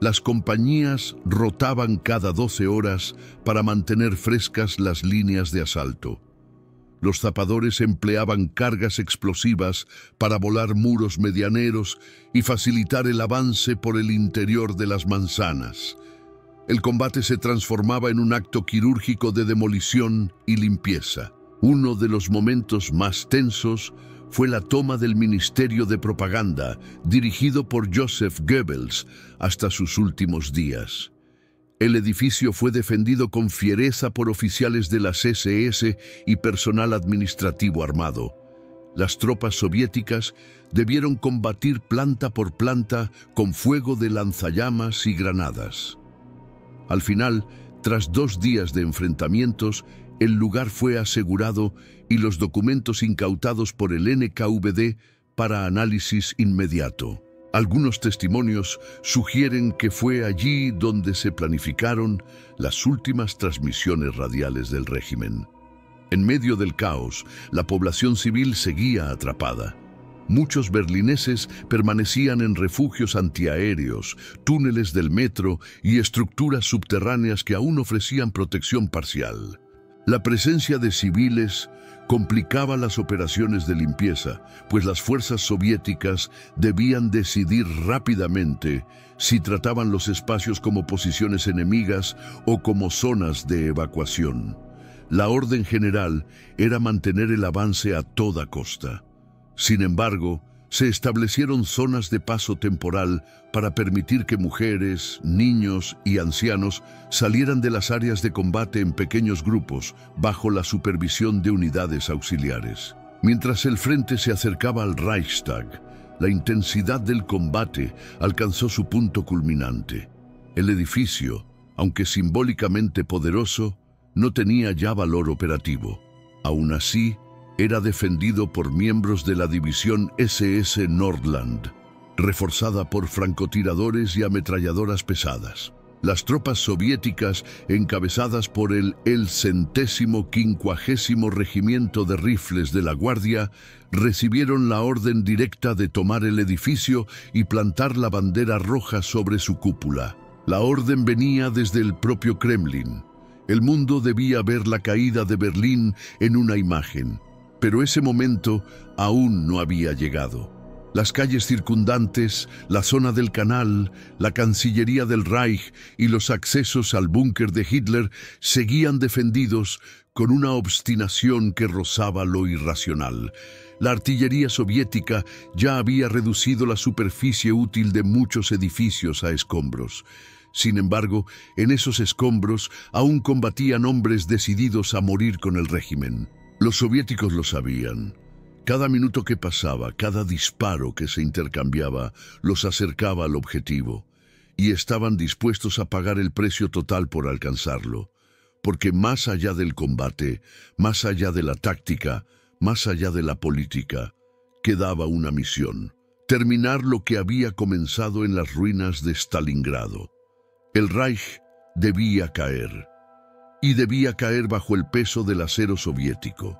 Las compañías rotaban cada 12 horas para mantener frescas las líneas de asalto. Los zapadores empleaban cargas explosivas para volar muros medianeros y facilitar el avance por el interior de las manzanas. El combate se transformaba en un acto quirúrgico de demolición y limpieza. Uno de los momentos más tensos fue la toma del Ministerio de Propaganda, dirigido por Joseph Goebbels, hasta sus últimos días. El edificio fue defendido con fiereza por oficiales de las SS y personal administrativo armado. Las tropas soviéticas debieron combatir planta por planta con fuego de lanzallamas y granadas. Al final, tras 2 días de enfrentamientos, el lugar fue asegurado y los documentos incautados por el NKVD para análisis inmediato. Algunos testimonios sugieren que fue allí donde se planificaron las últimas transmisiones radiales del régimen. En medio del caos, la población civil seguía atrapada. Muchos berlineses permanecían en refugios antiaéreos, túneles del metro y estructuras subterráneas que aún ofrecían protección parcial. La presencia de civiles complicaba las operaciones de limpieza, pues las fuerzas soviéticas debían decidir rápidamente si trataban los espacios como posiciones enemigas o como zonas de evacuación. La orden general era mantener el avance a toda costa. Sin embargo, se establecieron zonas de paso temporal para permitir que mujeres, niños y ancianos salieran de las áreas de combate en pequeños grupos bajo la supervisión de unidades auxiliares. Mientras el frente se acercaba al Reichstag, la intensidad del combate alcanzó su punto culminante. El edificio, aunque simbólicamente poderoso, no tenía ya valor operativo. Aún así, era defendido por miembros de la división SS Nordland, reforzada por francotiradores y ametralladoras pesadas. Las tropas soviéticas, encabezadas por el 150º Regimiento de Rifles de la Guardia, recibieron la orden directa de tomar el edificio y plantar la bandera roja sobre su cúpula. La orden venía desde el propio Kremlin. El mundo debía ver la caída de Berlín en una imagen, pero ese momento aún no había llegado. Las calles circundantes, la zona del canal, la Cancillería del Reich y los accesos al búnker de Hitler seguían defendidos con una obstinación que rozaba lo irracional. La artillería soviética ya había reducido la superficie útil de muchos edificios a escombros. Sin embargo, en esos escombros aún combatían hombres decididos a morir con el régimen. Los soviéticos lo sabían. Cada minuto que pasaba, cada disparo que se intercambiaba, los acercaba al objetivo, y estaban dispuestos a pagar el precio total por alcanzarlo, porque más allá del combate, más allá de la táctica, más allá de la política, quedaba una misión: terminar lo que había comenzado en las ruinas de Stalingrado. El Reich debía caer, y debía caer bajo el peso del acero soviético.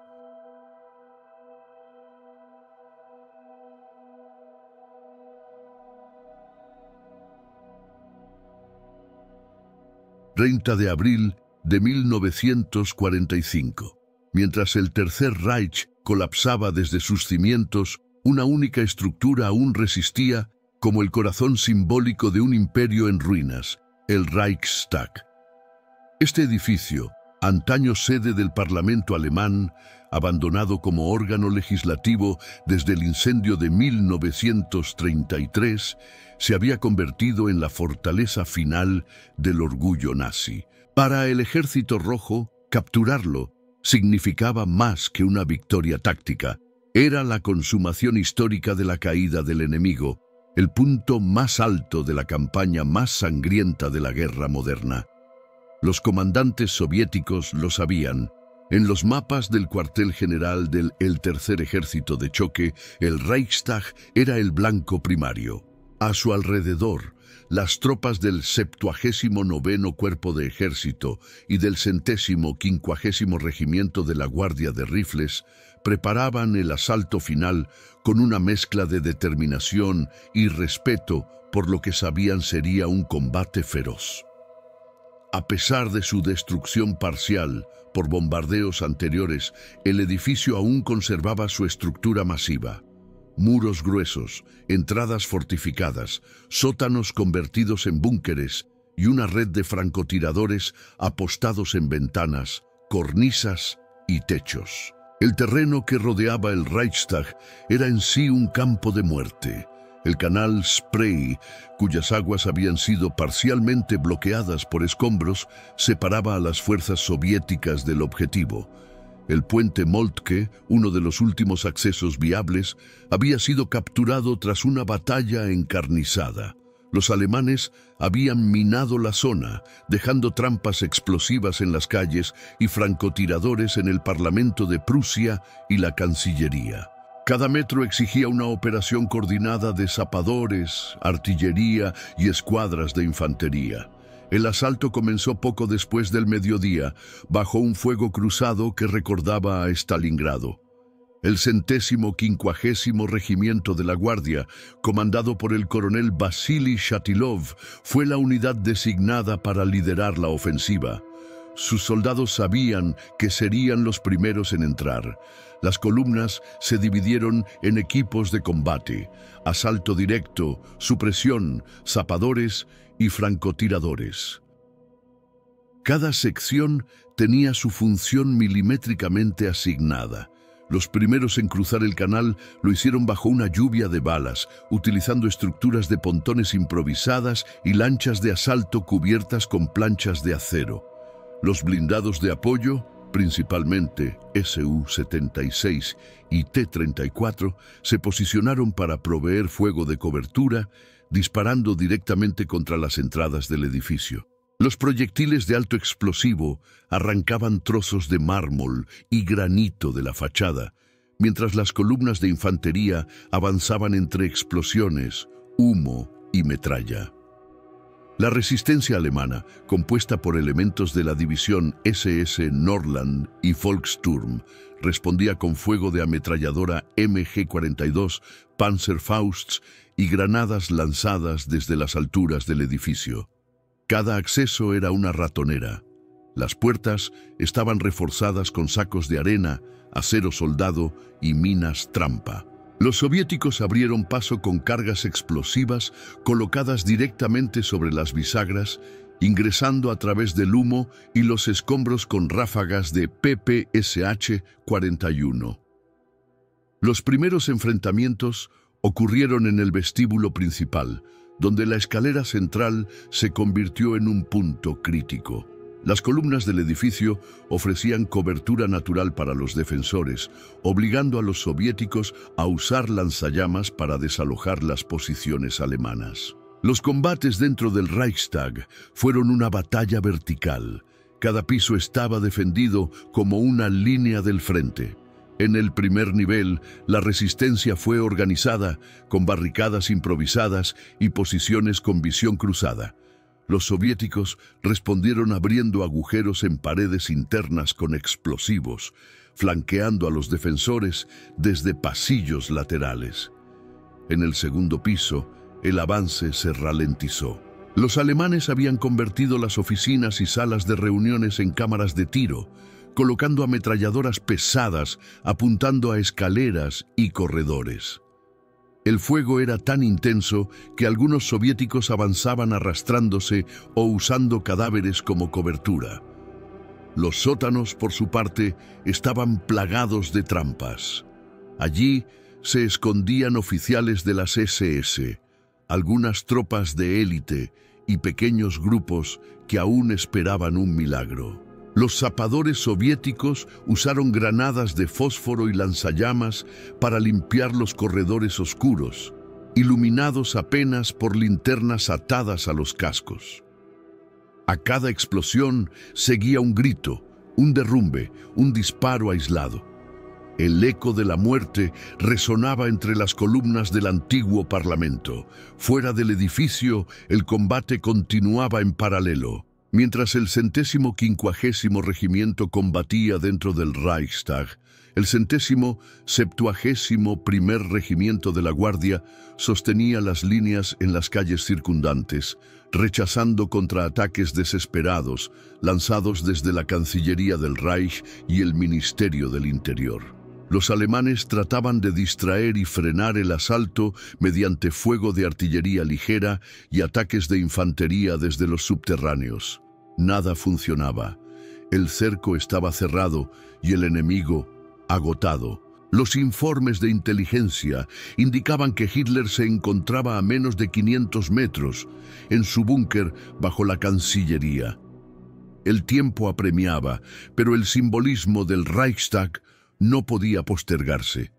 30 de abril de 1945. Mientras el Tercer Reich colapsaba desde sus cimientos, una única estructura aún resistía como el corazón simbólico de un imperio en ruinas, el Reichstag. Este edificio, antaño sede del Parlamento alemán, abandonado como órgano legislativo desde el incendio de 1933, se había convertido en la fortaleza final del orgullo nazi. Para el Ejército Rojo, capturarlo significaba más que una victoria táctica. Era la consumación histórica de la caída del enemigo, el punto más alto de la campaña más sangrienta de la guerra moderna. Los comandantes soviéticos lo sabían. En los mapas del cuartel general del Tercer Ejército de Choque, el Reichstag era el blanco primario. A su alrededor, las tropas del 79º Cuerpo de Ejército y del 150º Regimiento de la Guardia de Rifles preparaban el asalto final con una mezcla de determinación y respeto por lo que sabían sería un combate feroz. A pesar de su destrucción parcial por bombardeos anteriores, el edificio aún conservaba su estructura masiva. Muros gruesos, entradas fortificadas, sótanos convertidos en búnkeres y una red de francotiradores apostados en ventanas, cornisas y techos. El terreno que rodeaba el Reichstag era en sí un campo de muerte. El canal Spree, cuyas aguas habían sido parcialmente bloqueadas por escombros, separaba a las fuerzas soviéticas del objetivo. El puente Moltke, uno de los últimos accesos viables, había sido capturado tras una batalla encarnizada. Los alemanes habían minado la zona, dejando trampas explosivas en las calles y francotiradores en el Parlamento de Prusia y la Cancillería. Cada metro exigía una operación coordinada de zapadores, artillería y escuadras de infantería. El asalto comenzó poco después del mediodía, bajo un fuego cruzado que recordaba a Stalingrado. El 150º Regimiento de la Guardia, comandado por el coronel Vasily Shatilov, fue la unidad designada para liderar la ofensiva. Sus soldados sabían que serían los primeros en entrar. Las columnas se dividieron en equipos de combate: asalto directo, supresión, zapadores y francotiradores. Cada sección tenía su función milimétricamente asignada. Los primeros en cruzar el canal lo hicieron bajo una lluvia de balas, utilizando estructuras de pontones improvisadas y lanchas de asalto cubiertas con planchas de acero. Los blindados de apoyo, principalmente Su-76 y T-34, se posicionaron para proveer fuego de cobertura, disparando directamente contra las entradas del edificio. Los proyectiles de alto explosivo arrancaban trozos de mármol y granito de la fachada, mientras las columnas de infantería avanzaban entre explosiones, humo y metralla. La resistencia alemana, compuesta por elementos de la división SS Nordland y Volkssturm, respondía con fuego de ametralladora MG-42, Panzerfausts y granadas lanzadas desde las alturas del edificio. Cada acceso era una ratonera. Las puertas estaban reforzadas con sacos de arena, acero soldado y minas trampa. Los soviéticos abrieron paso con cargas explosivas colocadas directamente sobre las bisagras, ingresando a través del humo y los escombros con ráfagas de PPSH-41. Los primeros enfrentamientos ocurrieron en el vestíbulo principal, donde la escalera central se convirtió en un punto crítico. Las columnas del edificio ofrecían cobertura natural para los defensores, obligando a los soviéticos a usar lanzallamas para desalojar las posiciones alemanas. Los combates dentro del Reichstag fueron una batalla vertical. Cada piso estaba defendido como una línea del frente. En el primer nivel, la resistencia fue organizada, con barricadas improvisadas y posiciones con visión cruzada. Los soviéticos respondieron abriendo agujeros en paredes internas con explosivos, flanqueando a los defensores desde pasillos laterales. En el segundo piso, el avance se ralentizó. Los alemanes habían convertido las oficinas y salas de reuniones en cámaras de tiro, colocando ametralladoras pesadas apuntando a escaleras y corredores. El fuego era tan intenso que algunos soviéticos avanzaban arrastrándose o usando cadáveres como cobertura. Los sótanos, por su parte, estaban plagados de trampas. Allí se escondían oficiales de las SS, algunas tropas de élite y pequeños grupos que aún esperaban un milagro. Los zapadores soviéticos usaron granadas de fósforo y lanzallamas para limpiar los corredores oscuros, iluminados apenas por linternas atadas a los cascos. A cada explosión seguía un grito, un derrumbe, un disparo aislado. El eco de la muerte resonaba entre las columnas del antiguo Parlamento. Fuera del edificio, el combate continuaba en paralelo. Mientras el 150º regimiento combatía dentro del Reichstag, el 171º regimiento de la Guardia sostenía las líneas en las calles circundantes, rechazando contraataques desesperados lanzados desde la Cancillería del Reich y el Ministerio del Interior. Los alemanes trataban de distraer y frenar el asalto mediante fuego de artillería ligera y ataques de infantería desde los subterráneos. Nada funcionaba. El cerco estaba cerrado y el enemigo agotado. Los informes de inteligencia indicaban que Hitler se encontraba a menos de 500 metros, en su búnker bajo la Cancillería. El tiempo apremiaba, pero el simbolismo del Reichstag no podía postergarse.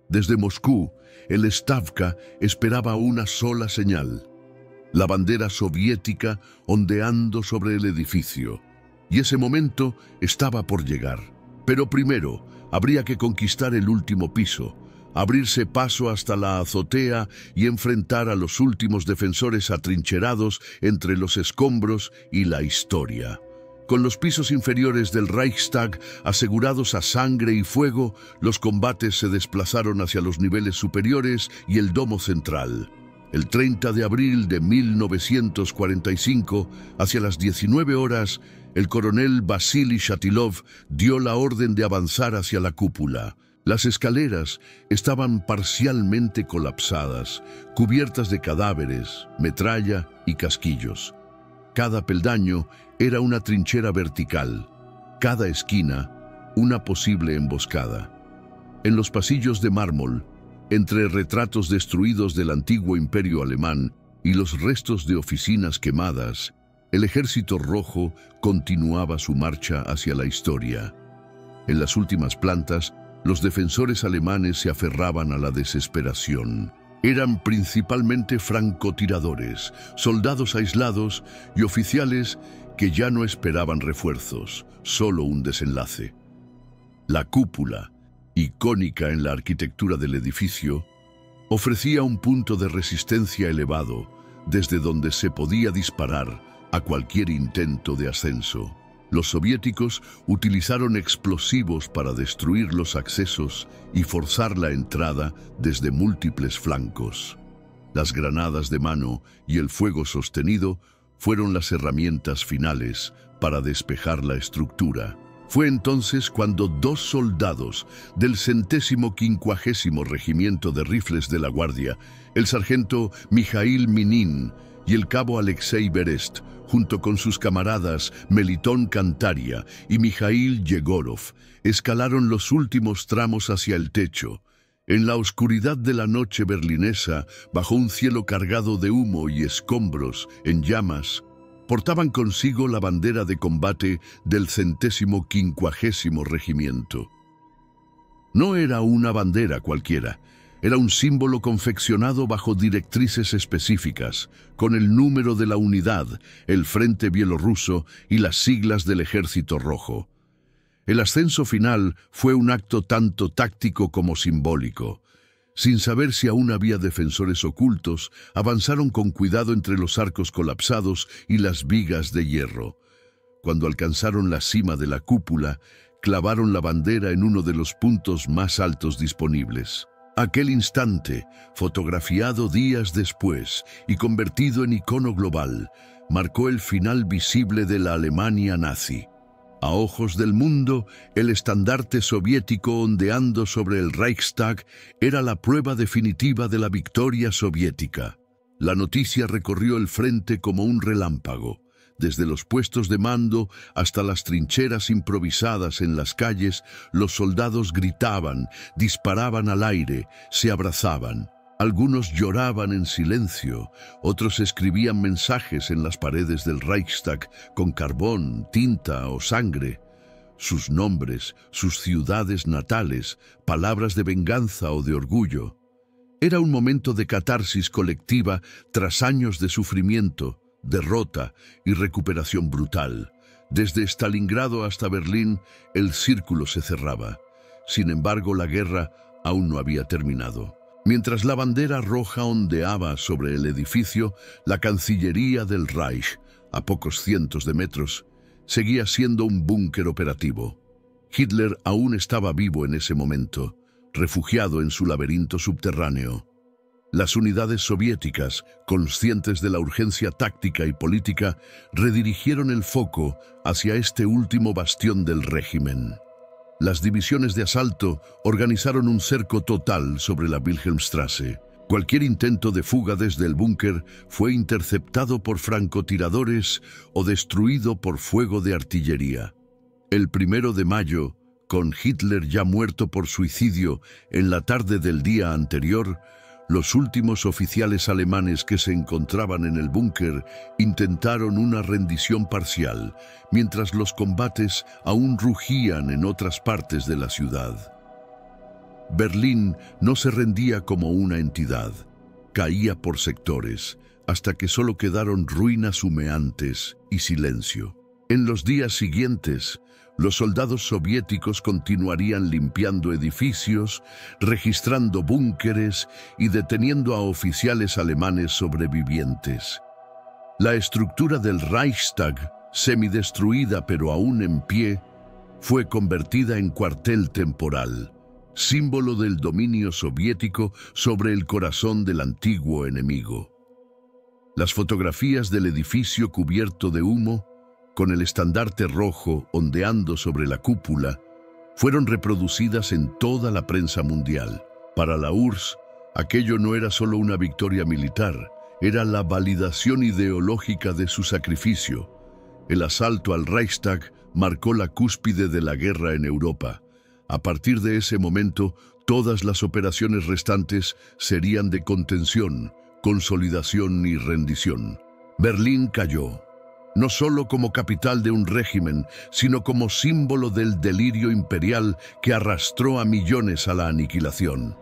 Desde Moscú, el Stavka esperaba una sola señal: la bandera soviética ondeando sobre el edificio. Y ese momento estaba por llegar. Pero primero habría que conquistar el último piso, abrirse paso hasta la azotea y enfrentar a los últimos defensores atrincherados entre los escombros y la historia. Con los pisos inferiores del Reichstag asegurados a sangre y fuego, los combates se desplazaron hacia los niveles superiores y el domo central. El 30 de abril de 1945, hacia las 19 horas, el coronel Vasily Shatilov dio la orden de avanzar hacia la cúpula. Las escaleras estaban parcialmente colapsadas, cubiertas de cadáveres, metralla y casquillos. Cada peldaño era una trinchera vertical, cada esquina una posible emboscada. En los pasillos de mármol, entre retratos destruidos del antiguo imperio alemán y los restos de oficinas quemadas, el Ejército Rojo continuaba su marcha hacia la historia. En las últimas plantas, los defensores alemanes se aferraban a la desesperación. Eran principalmente francotiradores, soldados aislados y oficiales que ya no esperaban refuerzos, solo un desenlace. La cúpula, icónica en la arquitectura del edificio, ofrecía un punto de resistencia elevado, desde donde se podía disparar a cualquier intento de ascenso. Los soviéticos utilizaron explosivos para destruir los accesos y forzar la entrada desde múltiples flancos. Las granadas de mano y el fuego sostenido fueron las herramientas finales para despejar la estructura. Fue entonces cuando 2 soldados del 150º Regimiento de Rifles de la Guardia, el sargento Mikhail Minin y el cabo Alexei Berest, junto con sus camaradas Melitón Kantaria y Mikhail Yegorov, escalaron los últimos tramos hacia el techo. En la oscuridad de la noche berlinesa, bajo un cielo cargado de humo y escombros en llamas, portaban consigo la bandera de combate del 150º Regimiento. No era una bandera cualquiera, era un símbolo confeccionado bajo directrices específicas, con el número de la unidad, el Frente Bielorruso y las siglas del Ejército Rojo. El ascenso final fue un acto tanto táctico como simbólico. Sin saber si aún había defensores ocultos, avanzaron con cuidado entre los arcos colapsados y las vigas de hierro. Cuando alcanzaron la cima de la cúpula, clavaron la bandera en uno de los puntos más altos disponibles. Aquel instante, fotografiado días después y convertido en icono global, marcó el final visible de la Alemania nazi. A ojos del mundo, el estandarte soviético ondeando sobre el Reichstag era la prueba definitiva de la victoria soviética. La noticia recorrió el frente como un relámpago. Desde los puestos de mando hasta las trincheras improvisadas en las calles, los soldados gritaban, disparaban al aire, se abrazaban. Algunos lloraban en silencio, otros escribían mensajes en las paredes del Reichstag con carbón, tinta o sangre. Sus nombres, sus ciudades natales, palabras de venganza o de orgullo. Era un momento de catarsis colectiva tras años de sufrimiento, derrota y recuperación brutal. Desde Stalingrado hasta Berlín, el círculo se cerraba. Sin embargo, la guerra aún no había terminado. Mientras la bandera roja ondeaba sobre el edificio, la Cancillería del Reich, a pocos cientos de metros, seguía siendo un búnker operativo. Hitler aún estaba vivo en ese momento, refugiado en su laberinto subterráneo. Las unidades soviéticas, conscientes de la urgencia táctica y política, redirigieron el foco hacia este último bastión del régimen. Las divisiones de asalto organizaron un cerco total sobre la Wilhelmstrasse. Cualquier intento de fuga desde el búnker fue interceptado por francotiradores o destruido por fuego de artillería. El 1 de mayo, con Hitler ya muerto por suicidio en la tarde del día anterior, los últimos oficiales alemanes que se encontraban en el búnker intentaron una rendición parcial, mientras los combates aún rugían en otras partes de la ciudad. Berlín no se rendía como una entidad, caía por sectores, hasta que solo quedaron ruinas humeantes y silencio. En los días siguientes, los soldados soviéticos continuarían limpiando edificios, registrando búnkeres y deteniendo a oficiales alemanes sobrevivientes. La estructura del Reichstag, semidestruida pero aún en pie, fue convertida en cuartel temporal, símbolo del dominio soviético sobre el corazón del antiguo enemigo. Las fotografías del edificio cubierto de humo, con el estandarte rojo ondeando sobre la cúpula, fueron reproducidas en toda la prensa mundial. Para la URSS, aquello no era solo una victoria militar, era la validación ideológica de su sacrificio. El asalto al Reichstag marcó la cúspide de la guerra en Europa. A partir de ese momento, todas las operaciones restantes serían de contención, consolidación y rendición. Berlín cayó, no solo como capital de un régimen, sino como símbolo del delirio imperial que arrastró a millones a la aniquilación.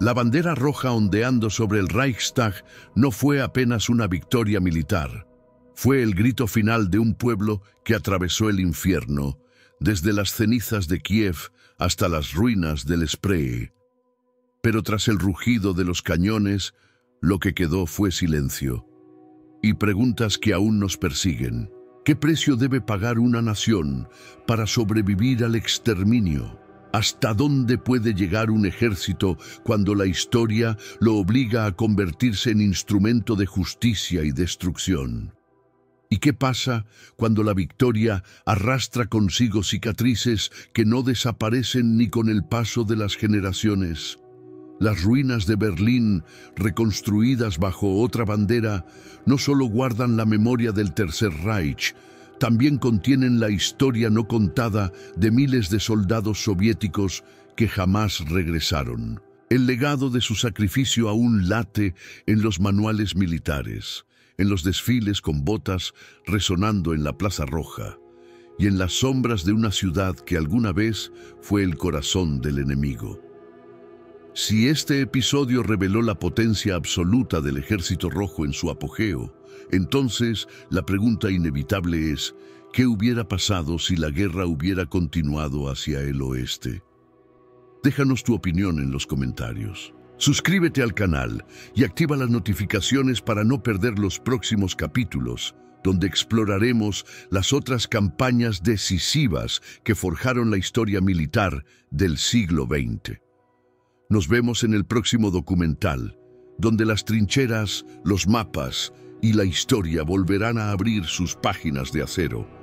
La bandera roja ondeando sobre el Reichstag no fue apenas una victoria militar. Fue el grito final de un pueblo que atravesó el infierno, desde las cenizas de Kiev hasta las ruinas del Spree. Pero tras el rugido de los cañones, Lo que quedó fue silencio. Y preguntas que aún nos persiguen. ¿Qué precio debe pagar una nación para sobrevivir al exterminio? ¿Hasta dónde puede llegar un ejército cuando la historia lo obliga a convertirse en instrumento de justicia y destrucción? ¿Y qué pasa cuando la victoria arrastra consigo cicatrices que no desaparecen ni con el paso de las generaciones? Las ruinas de Berlín, reconstruidas bajo otra bandera, no solo guardan la memoria del Tercer Reich, también contienen la historia no contada de miles de soldados soviéticos que jamás regresaron. El legado de su sacrificio aún late en los manuales militares, en los desfiles con botas resonando en la Plaza Roja y en las sombras de una ciudad que alguna vez fue el corazón del enemigo. Si este episodio reveló la potencia absoluta del Ejército Rojo en su apogeo, entonces la pregunta inevitable es, ¿qué hubiera pasado si la guerra hubiera continuado hacia el oeste? Déjanos tu opinión en los comentarios. Suscríbete al canal y activa las notificaciones para no perder los próximos capítulos, donde exploraremos las otras campañas decisivas que forjaron la historia militar del siglo XX. Nos vemos en el próximo documental, donde las trincheras, los mapas y la historia volverán a abrir sus páginas de acero.